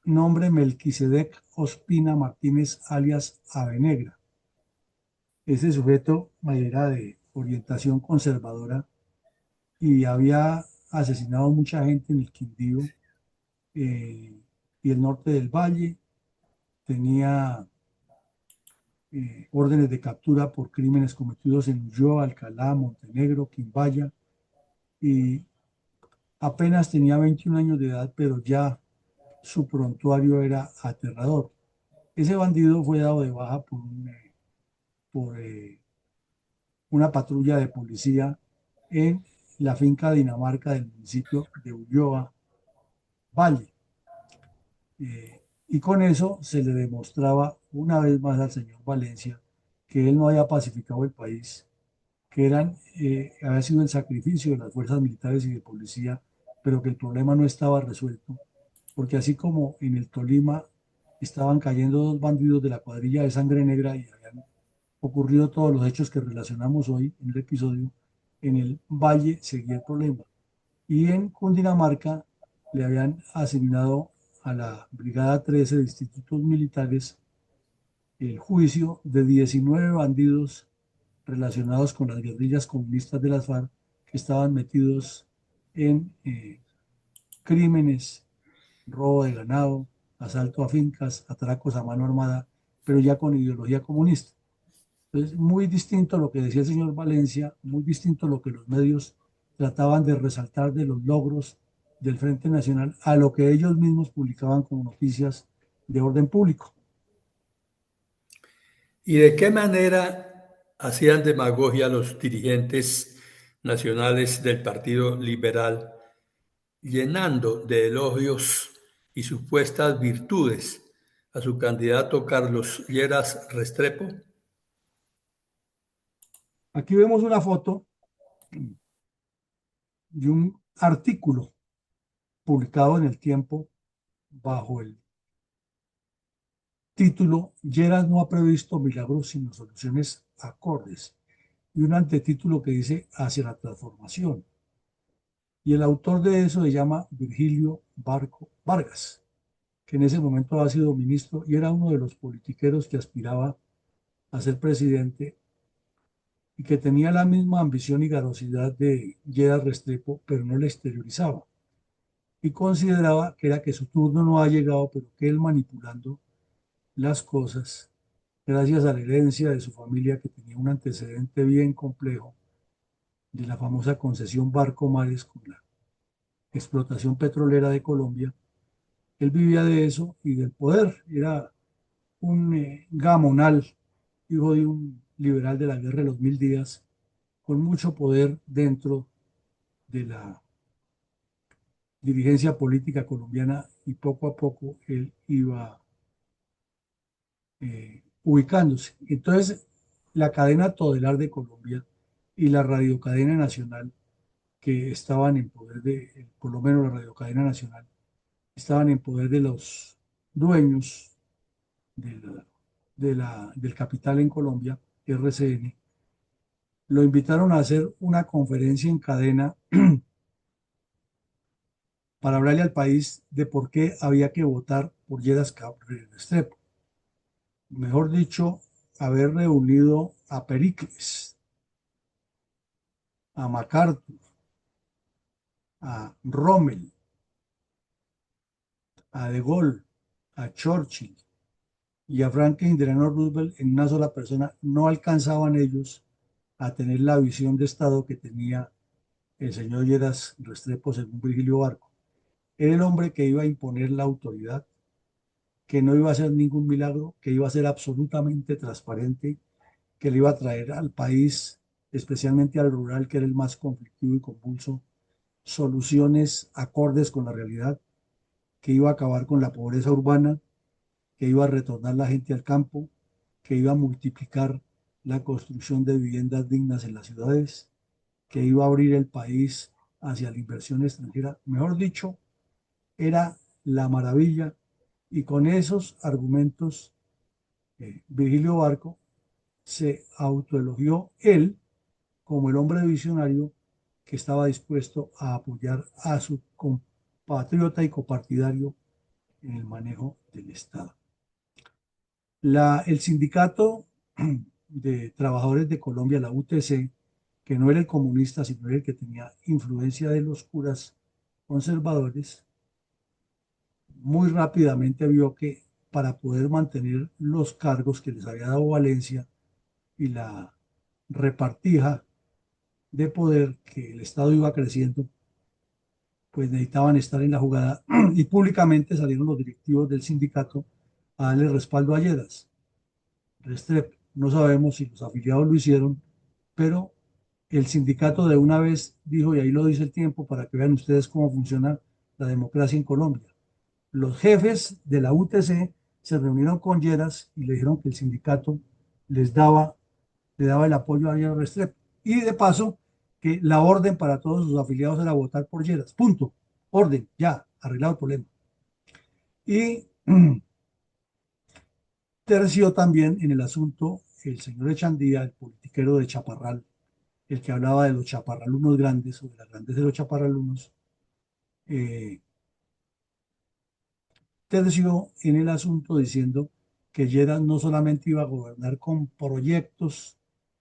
nombre Melquisedec Ospina Martínez, alias Avenegra. Ese sujeto era de orientación conservadora y había asesinado mucha gente en el Quindío y el norte del Valle. Tenía órdenes de captura por crímenes cometidos en Ulloa, Alcalá, Montenegro, Quimbaya, y apenas tenía 21 años de edad, pero ya su prontuario era aterrador. Ese bandido fue dado de baja por una patrulla de policía en la finca Dinamarca del municipio de Ulloa, Valle. Y con eso se le demostraba una vez más al señor Valencia que él no había pacificado el país, que había sido el sacrificio de las fuerzas militares y de policía, pero que el problema no estaba resuelto, porque así como en el Tolima estaban cayendo dos bandidos de la cuadrilla de Sangre Negra y habían ocurrido todos los hechos que relacionamos hoy en el episodio, en el Valle seguía el problema. Y en Cundinamarca le habían asignado a la Brigada 13 de Institutos Militares el juicio de 19 bandidos relacionados con las guerrillas comunistas de las FARC que estaban metidos en crímenes, robo de ganado, asalto a fincas, atracos a mano armada, pero ya con ideología comunista. Entonces, muy distinto a lo que decía el señor Valencia, muy distinto a lo que los medios trataban de resaltar de los logros del Frente Nacional, a lo que ellos mismos publicaban como noticias de orden público. ¿Y de qué manera hacían demagogia los dirigentes nacionales del Partido Liberal, llenando de elogios y supuestas virtudes a su candidato Carlos Lleras Restrepo? Aquí vemos una foto de un artículo publicado en El Tiempo bajo el título Lleras no ha previsto milagros sino soluciones acordes, y un antetítulo que dice Hacia la transformación. Y el autor de eso se llama Virgilio Barco Vargas, que en ese momento ha sido ministro y era uno de los politiqueros que aspiraba a ser presidente y que tenía la misma ambición y garosidad de Lleras Restrepo, pero no la exteriorizaba. Y consideraba que era que su turno no ha llegado, pero que él manipulando las cosas, gracias a la herencia de su familia que tenía un antecedente bien complejo de la famosa concesión Barco Mares con la explotación petrolera de Colombia, él vivía de eso y del poder. Era un gamonal, hijo de un liberal de la guerra de los 1000 días, con mucho poder dentro de la dirigencia política colombiana, y poco a poco él iba ubicándose. Entonces, la cadena Todelar de Colombia y la radiocadena nacional, que estaban en poder de, por lo menos la radiocadena nacional, estaban en poder de los dueños del capital en Colombia, RCN, lo invitaron a hacer una conferencia en cadena para hablarle al país de por qué había que votar por Lleras Restrepo. Mejor dicho, haber reunido a Pericles, a MacArthur, a Rommel, a De Gaulle, a Churchill y a Franklin Delano Roosevelt en una sola persona, no alcanzaban ellos a tener la visión de Estado que tenía el señor Lleras Restrepo según Virgilio Barco. Era el hombre que iba a imponer la autoridad, que no iba a hacer ningún milagro, que iba a ser absolutamente transparente, que le iba a traer al país, especialmente al rural, que era el más conflictivo y convulso, soluciones acordes con la realidad, que iba a acabar con la pobreza urbana, que iba a retornar la gente al campo, que iba a multiplicar la construcción de viviendas dignas en las ciudades, que iba a abrir el país hacia la inversión extranjera. Mejor dicho, era la maravilla, y con esos argumentos Virgilio Barco se autoelogió él como el hombre visionario que estaba dispuesto a apoyar a su compatriota y copartidario en el manejo del Estado. El sindicato de trabajadores de Colombia, la UTC, que no era el comunista, sino era el que tenía influencia de los curas conservadores, muy rápidamente vio que para poder mantener los cargos que les había dado Valencia y la repartija de poder que el Estado iba creciendo, pues necesitaban estar en la jugada y públicamente salieron los directivos del sindicato a darle respaldo a Lleras Restrepo. No sabemos si los afiliados lo hicieron, pero el sindicato de una vez dijo, y ahí lo dice el tiempo para que vean ustedes cómo funciona la democracia en Colombia. Los jefes de la UTC se reunieron con Lleras y le dijeron que el sindicato les daba, le daba el apoyo a Lleras Restrepo. Y de paso, que la orden para todos sus afiliados era votar por Lleras. Punto. Orden, ya, arreglado el problema. Y terció también en el asunto el señor Echandía, el politiquero de Chaparral, el que hablaba de los chaparralunos grandes o de las grandes de los chaparralunos, eh, terció en el asunto diciendo que Lleras no solamente iba a gobernar con proyectos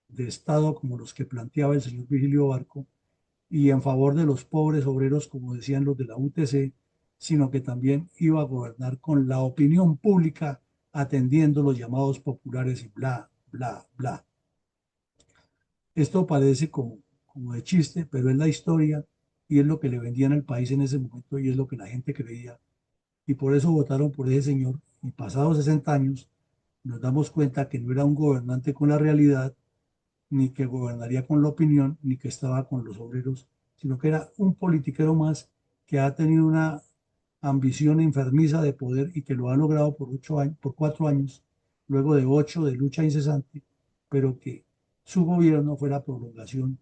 de Estado como los que planteaba el señor Virgilio Barco y en favor de los pobres obreros, como decían los de la UTC, sino que también iba a gobernar con la opinión pública, atendiendo los llamados populares y bla, bla, bla. Esto parece como de chiste, pero es la historia y es lo que le vendían al país en ese momento y es lo que la gente creía. Y por eso votaron por ese señor. Y pasados 60 años nos damos cuenta que no era un gobernante con la realidad, ni que gobernaría con la opinión, ni que estaba con los obreros, sino que era un politiquero más que ha tenido una ambición enfermiza de poder y que lo ha logrado por 8 años, por 4 años, luego de 8 de lucha incesante, pero que su gobierno fue la prolongación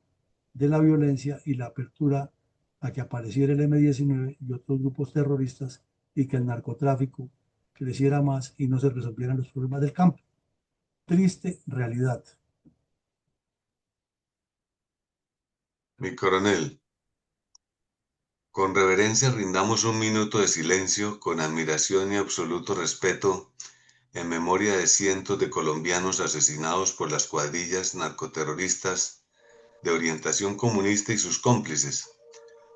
de la violencia y la apertura a que apareciera el M-19 y otros grupos terroristas y que el narcotráfico creciera más y no se resolvieran los problemas del campo. Triste realidad. Mi coronel, con reverencia rindamos un minuto de silencio con admiración y absoluto respeto en memoria de cientos de colombianos asesinados por las cuadrillas narcoterroristas de orientación comunista y sus cómplices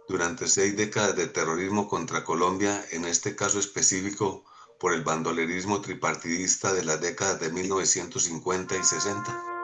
durante 6 décadas de terrorismo contra Colombia, en este caso específico por el bandolerismo tripartidista de las décadas de 1950 y 60.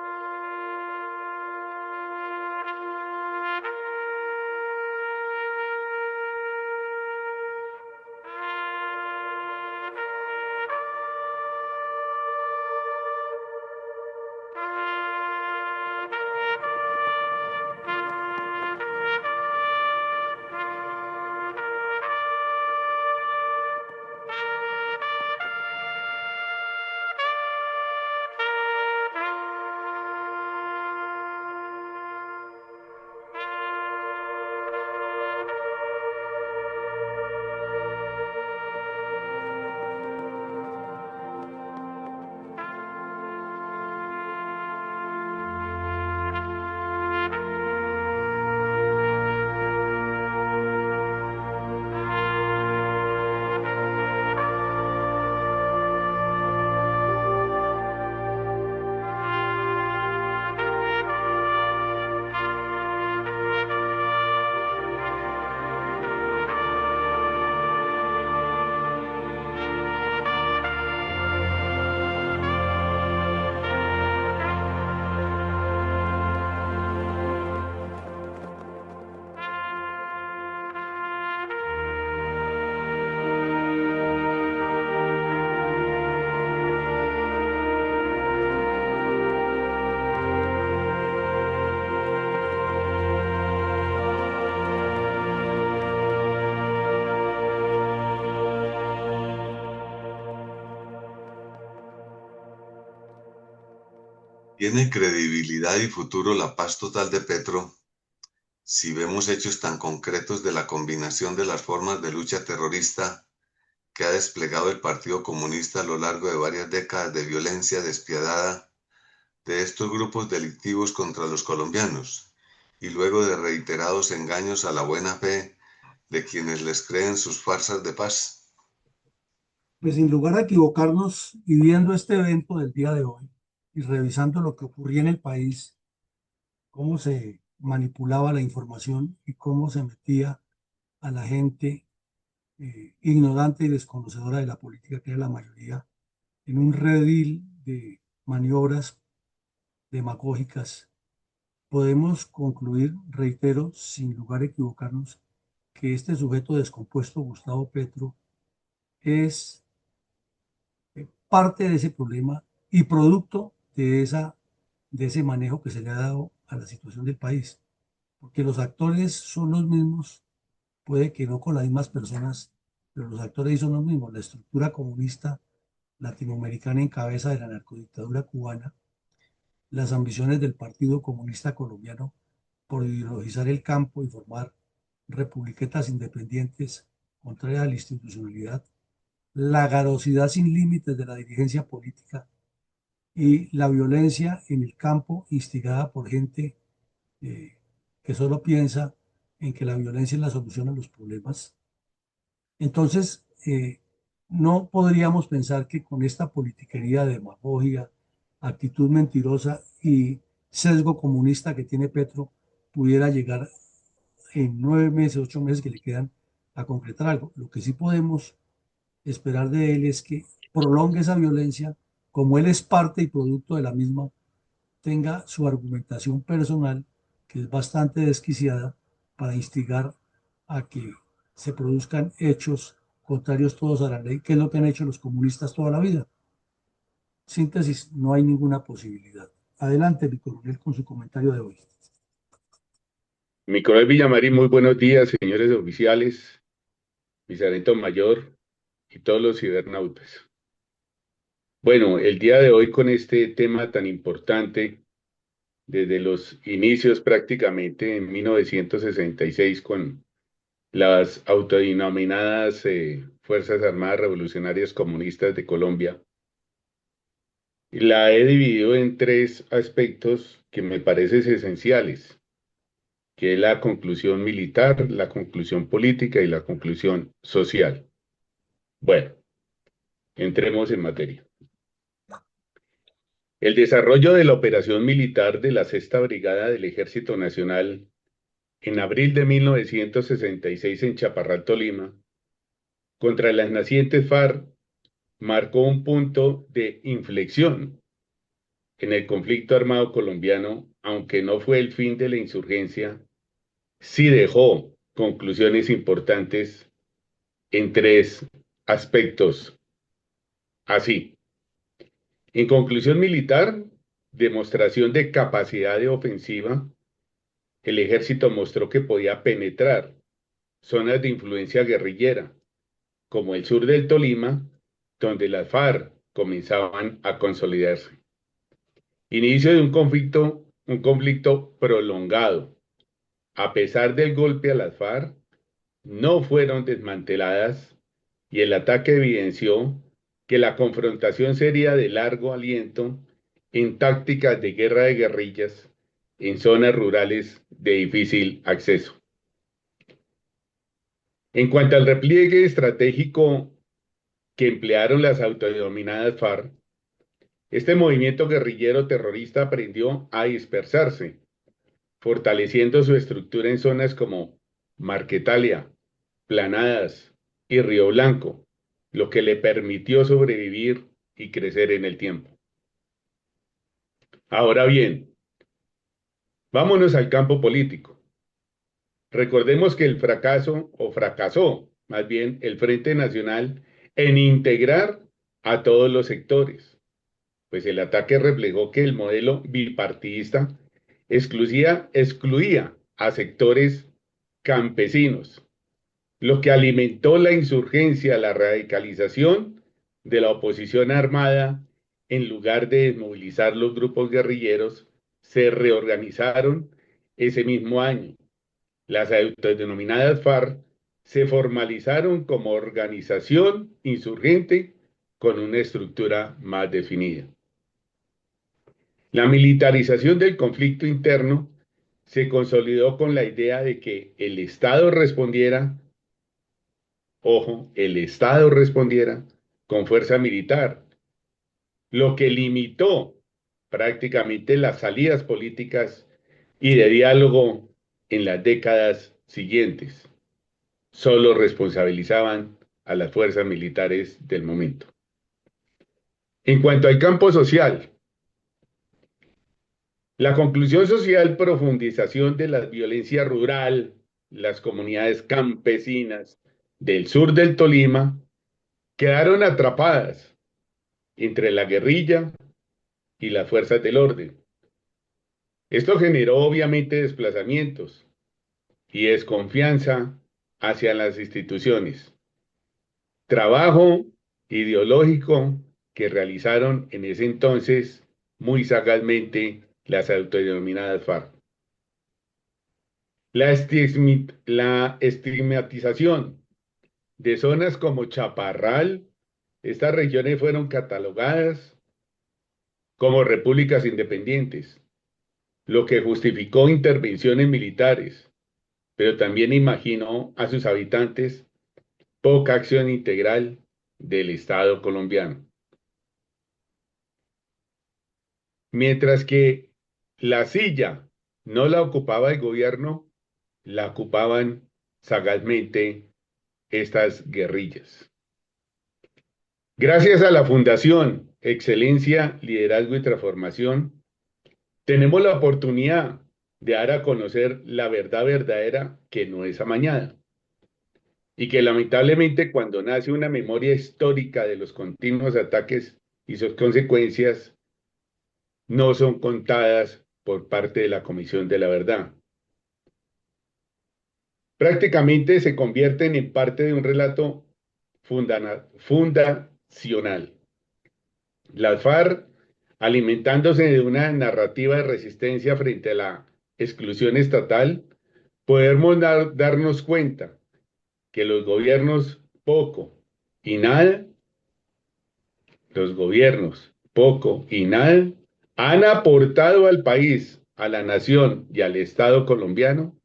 ¿Tiene credibilidad y futuro la paz total de Petro si vemos hechos tan concretos de la combinación de las formas de lucha terrorista que ha desplegado el Partido Comunista a lo largo de varias décadas de violencia despiadada de estos grupos delictivos contra los colombianos, y luego de reiterados engaños a la buena fe de quienes les creen sus farsas de paz? Pues sin lugar a equivocarnos, y viendo este evento del día de hoy y revisando lo que ocurría en el país, cómo se manipulaba la información y cómo se metía a la gente ignorante y desconocedora de la política, que era la mayoría, en un redil de maniobras demagógicas, podemos concluir, reitero, sin lugar a equivocarnos, que este sujeto descompuesto, Gustavo Petro, es parte de ese problema y producto de ese manejo que se le ha dado a la situación del país. Porque los actores son los mismos, puede que no con las mismas personas, pero los actores sí son los mismos. La estructura comunista latinoamericana en cabeza de la narcodictadura cubana, las ambiciones del Partido Comunista Colombiano por ideologizar el campo y formar republiquetas independientes contrarias a la institucionalidad, la garosidad sin límites de la dirigencia política y la violencia en el campo instigada por gente eh, que solo piensa en que la violencia es la solución a los problemas. Entonces, no podríamos pensar que con esta politiquería de demagogia, actitud mentirosa y sesgo comunista que tiene Petro, pudiera llegar en 9 meses, 8 meses que le quedan a concretar algo. Lo que sí podemos esperar de él es que prolongue esa violencia, como él es parte y producto de la misma, tenga su argumentación personal, que es bastante desquiciada, para instigar a que se produzcan hechos contrarios todos a la ley, que es lo que han hecho los comunistas toda la vida. Síntesis, no hay ninguna posibilidad. Adelante, mi coronel, con su comentario de hoy. Mi coronel Villamarín, muy buenos días, señores oficiales, mi sargento mayor y todos los cibernautas. Bueno, el día de hoy con este tema tan importante, desde los inicios prácticamente en 1966 con las autodenominadas Fuerzas Armadas Revolucionarias Comunistas de Colombia, la he dividido en tres aspectos que me parecen esenciales, que es la conclusión militar, la conclusión política y la conclusión social. Bueno, entremos en materia. El desarrollo de la operación militar de la Sexta Brigada del Ejército Nacional en abril de 1966 en Chaparral, Tolima, contra las nacientes FARC, marcó un punto de inflexión en el conflicto armado colombiano, aunque no fue el fin de la insurgencia, sí dejó conclusiones importantes en tres aspectos. Así, en conclusión militar, demostración de capacidad de ofensiva, el ejército mostró que podía penetrar zonas de influencia guerrillera, como el sur del Tolima, donde las FARC comenzaban a consolidarse. Inicio de un conflicto prolongado. A pesar del golpe a las FARC, no fueron desmanteladas y el ataque evidenció que la confrontación sería de largo aliento en tácticas de guerra de guerrillas en zonas rurales de difícil acceso. En cuanto al repliegue estratégico que emplearon las autodenominadas FARC, este movimiento guerrillero terrorista aprendió a dispersarse, fortaleciendo su estructura en zonas como Marquetalia, Planadas y Río Blanco, lo que le permitió sobrevivir y crecer en el tiempo. Ahora bien, vámonos al campo político. Recordemos que el fracasó más bien el Frente Nacional en integrar a todos los sectores, pues el ataque reflejó que el modelo bipartidista excluía a sectores campesinos, lo que alimentó la insurgencia, la radicalización de la oposición armada en lugar de desmovilizar los grupos guerrilleros, se reorganizaron ese mismo año. Las autodenominadas FARC se formalizaron como organización insurgente con una estructura más definida. La militarización del conflicto interno se consolidó con la idea de que el Estado respondiera, ojo, el Estado respondiera con fuerza militar, lo que limitó prácticamente las salidas políticas y de diálogo en las décadas siguientes. Solo responsabilizaban a las fuerzas militares del momento. En cuanto al campo social, la conclusión social, profundización de la violencia rural, las comunidades campesinas del sur del Tolima quedaron atrapadas entre la guerrilla y las fuerzas del orden. Esto generó obviamente desplazamientos y desconfianza hacia las instituciones. Trabajo ideológico que realizaron en ese entonces muy sagazmente las autodenominadas FARC. La estigmatización de zonas como Chaparral, estas regiones fueron catalogadas como repúblicas independientes, lo que justificó intervenciones militares, pero también imaginó a sus habitantes poca acción integral del Estado colombiano. Mientras que la silla no la ocupaba el gobierno, la ocupaban sagazmente estas guerrillas. Gracias a la Fundación Excelencia, Liderazgo y Transformación, tenemos la oportunidad de dar a conocer la verdad verdadera que no es amañada y que lamentablemente cuando nace una memoria histórica de los continuos ataques y sus consecuencias no son contadas por parte de la Comisión de la Verdad. Prácticamente se convierten en parte de un relato fundacional. Las FARC, alimentándose de una narrativa de resistencia frente a la exclusión estatal, podemos darnos cuenta que los gobiernos poco y nada han aportado al país, a la nación y al Estado colombiano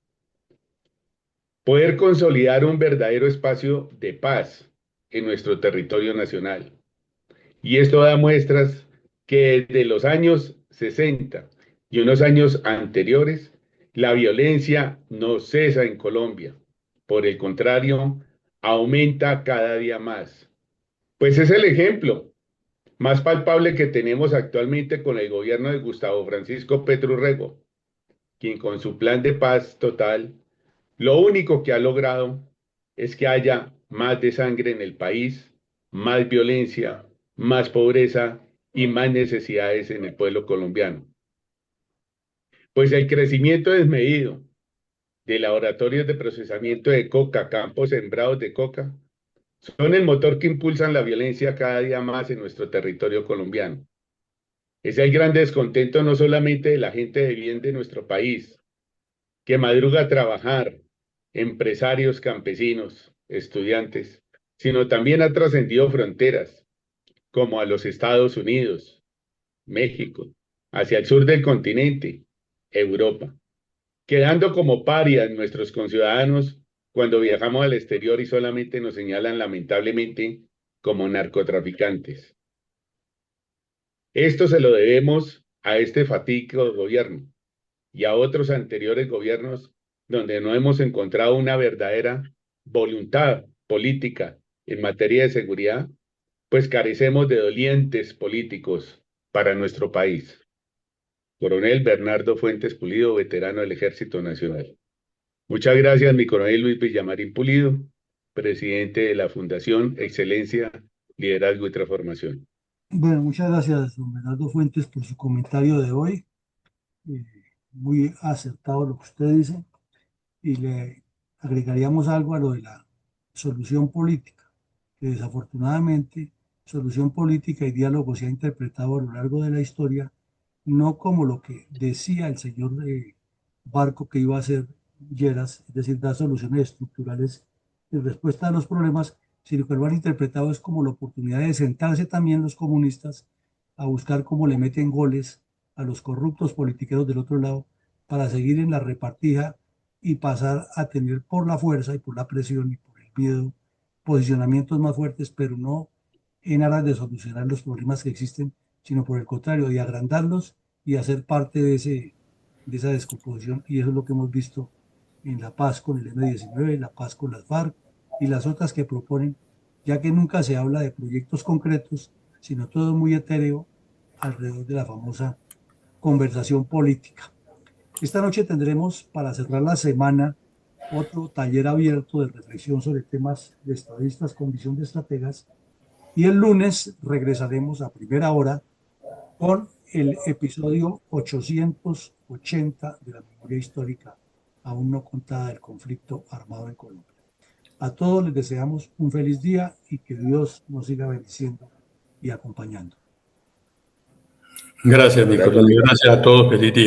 poder consolidar un verdadero espacio de paz en nuestro territorio nacional. Y esto da muestras que desde los años 60 y unos años anteriores, la violencia no cesa en Colombia. Por el contrario, aumenta cada día más. Pues es el ejemplo más palpable que tenemos actualmente con el gobierno de Gustavo Francisco Petro Urrego, quien con su plan de paz total, lo único que ha logrado es que haya más de sangre en el país, más violencia, más pobreza y más necesidades en el pueblo colombiano. Pues el crecimiento desmedido de laboratorios de procesamiento de coca, campos sembrados de coca, son el motor que impulsan la violencia cada día más en nuestro territorio colombiano. Es el gran descontento no solamente de la gente de bien de nuestro país, que madruga a trabajar, empresarios, campesinos, estudiantes, sino también ha trascendido fronteras, como a los Estados Unidos, México, hacia el sur del continente, Europa, quedando como parias nuestros conciudadanos cuando viajamos al exterior y solamente nos señalan lamentablemente como narcotraficantes. Esto se lo debemos a este fatídico gobierno y a otros anteriores gobiernos donde no hemos encontrado una verdadera voluntad política en materia de seguridad, pues carecemos de dolientes políticos para nuestro país. Coronel Bernardo Fuentes Pulido, veterano del Ejército Nacional. Muchas gracias, mi coronel Luis Villamarín Pulido, presidente de la Fundación Excelencia, Liderazgo y Transformación. Bueno, muchas gracias, don Bernardo Fuentes, por su comentario de hoy. Muy acertado lo que usted dice. Y le agregaríamos algo a lo de la solución política, que desafortunadamente solución política y diálogo se ha interpretado a lo largo de la historia, no como lo que decía el señor Barco que iba a hacer Lleras, es decir, dar soluciones estructurales en respuesta a los problemas, sino que lo han interpretado es como la oportunidad de sentarse también los comunistas a buscar cómo le meten goles a los corruptos politiqueros del otro lado para seguir en la repartija y pasar a tener por la fuerza y por la presión y por el miedo posicionamientos más fuertes, pero no en aras de solucionar los problemas que existen, sino por el contrario, de agrandarlos y hacer parte de esa descomposición. Y eso es lo que hemos visto en la paz con el M-19, la paz con las FARC y las otras que proponen, ya que nunca se habla de proyectos concretos, sino todo muy etéreo alrededor de la famosa conversación política. Esta noche tendremos, para cerrar la semana, otro taller abierto de reflexión sobre temas de estadistas con visión de estrategas, y el lunes regresaremos a primera hora con el episodio 880 de la memoria histórica aún no contada del conflicto armado en Colombia. A todos les deseamos un feliz día y que Dios nos siga bendiciendo y acompañando. Gracias, mi coronel. Gracias a todos. Feliz día.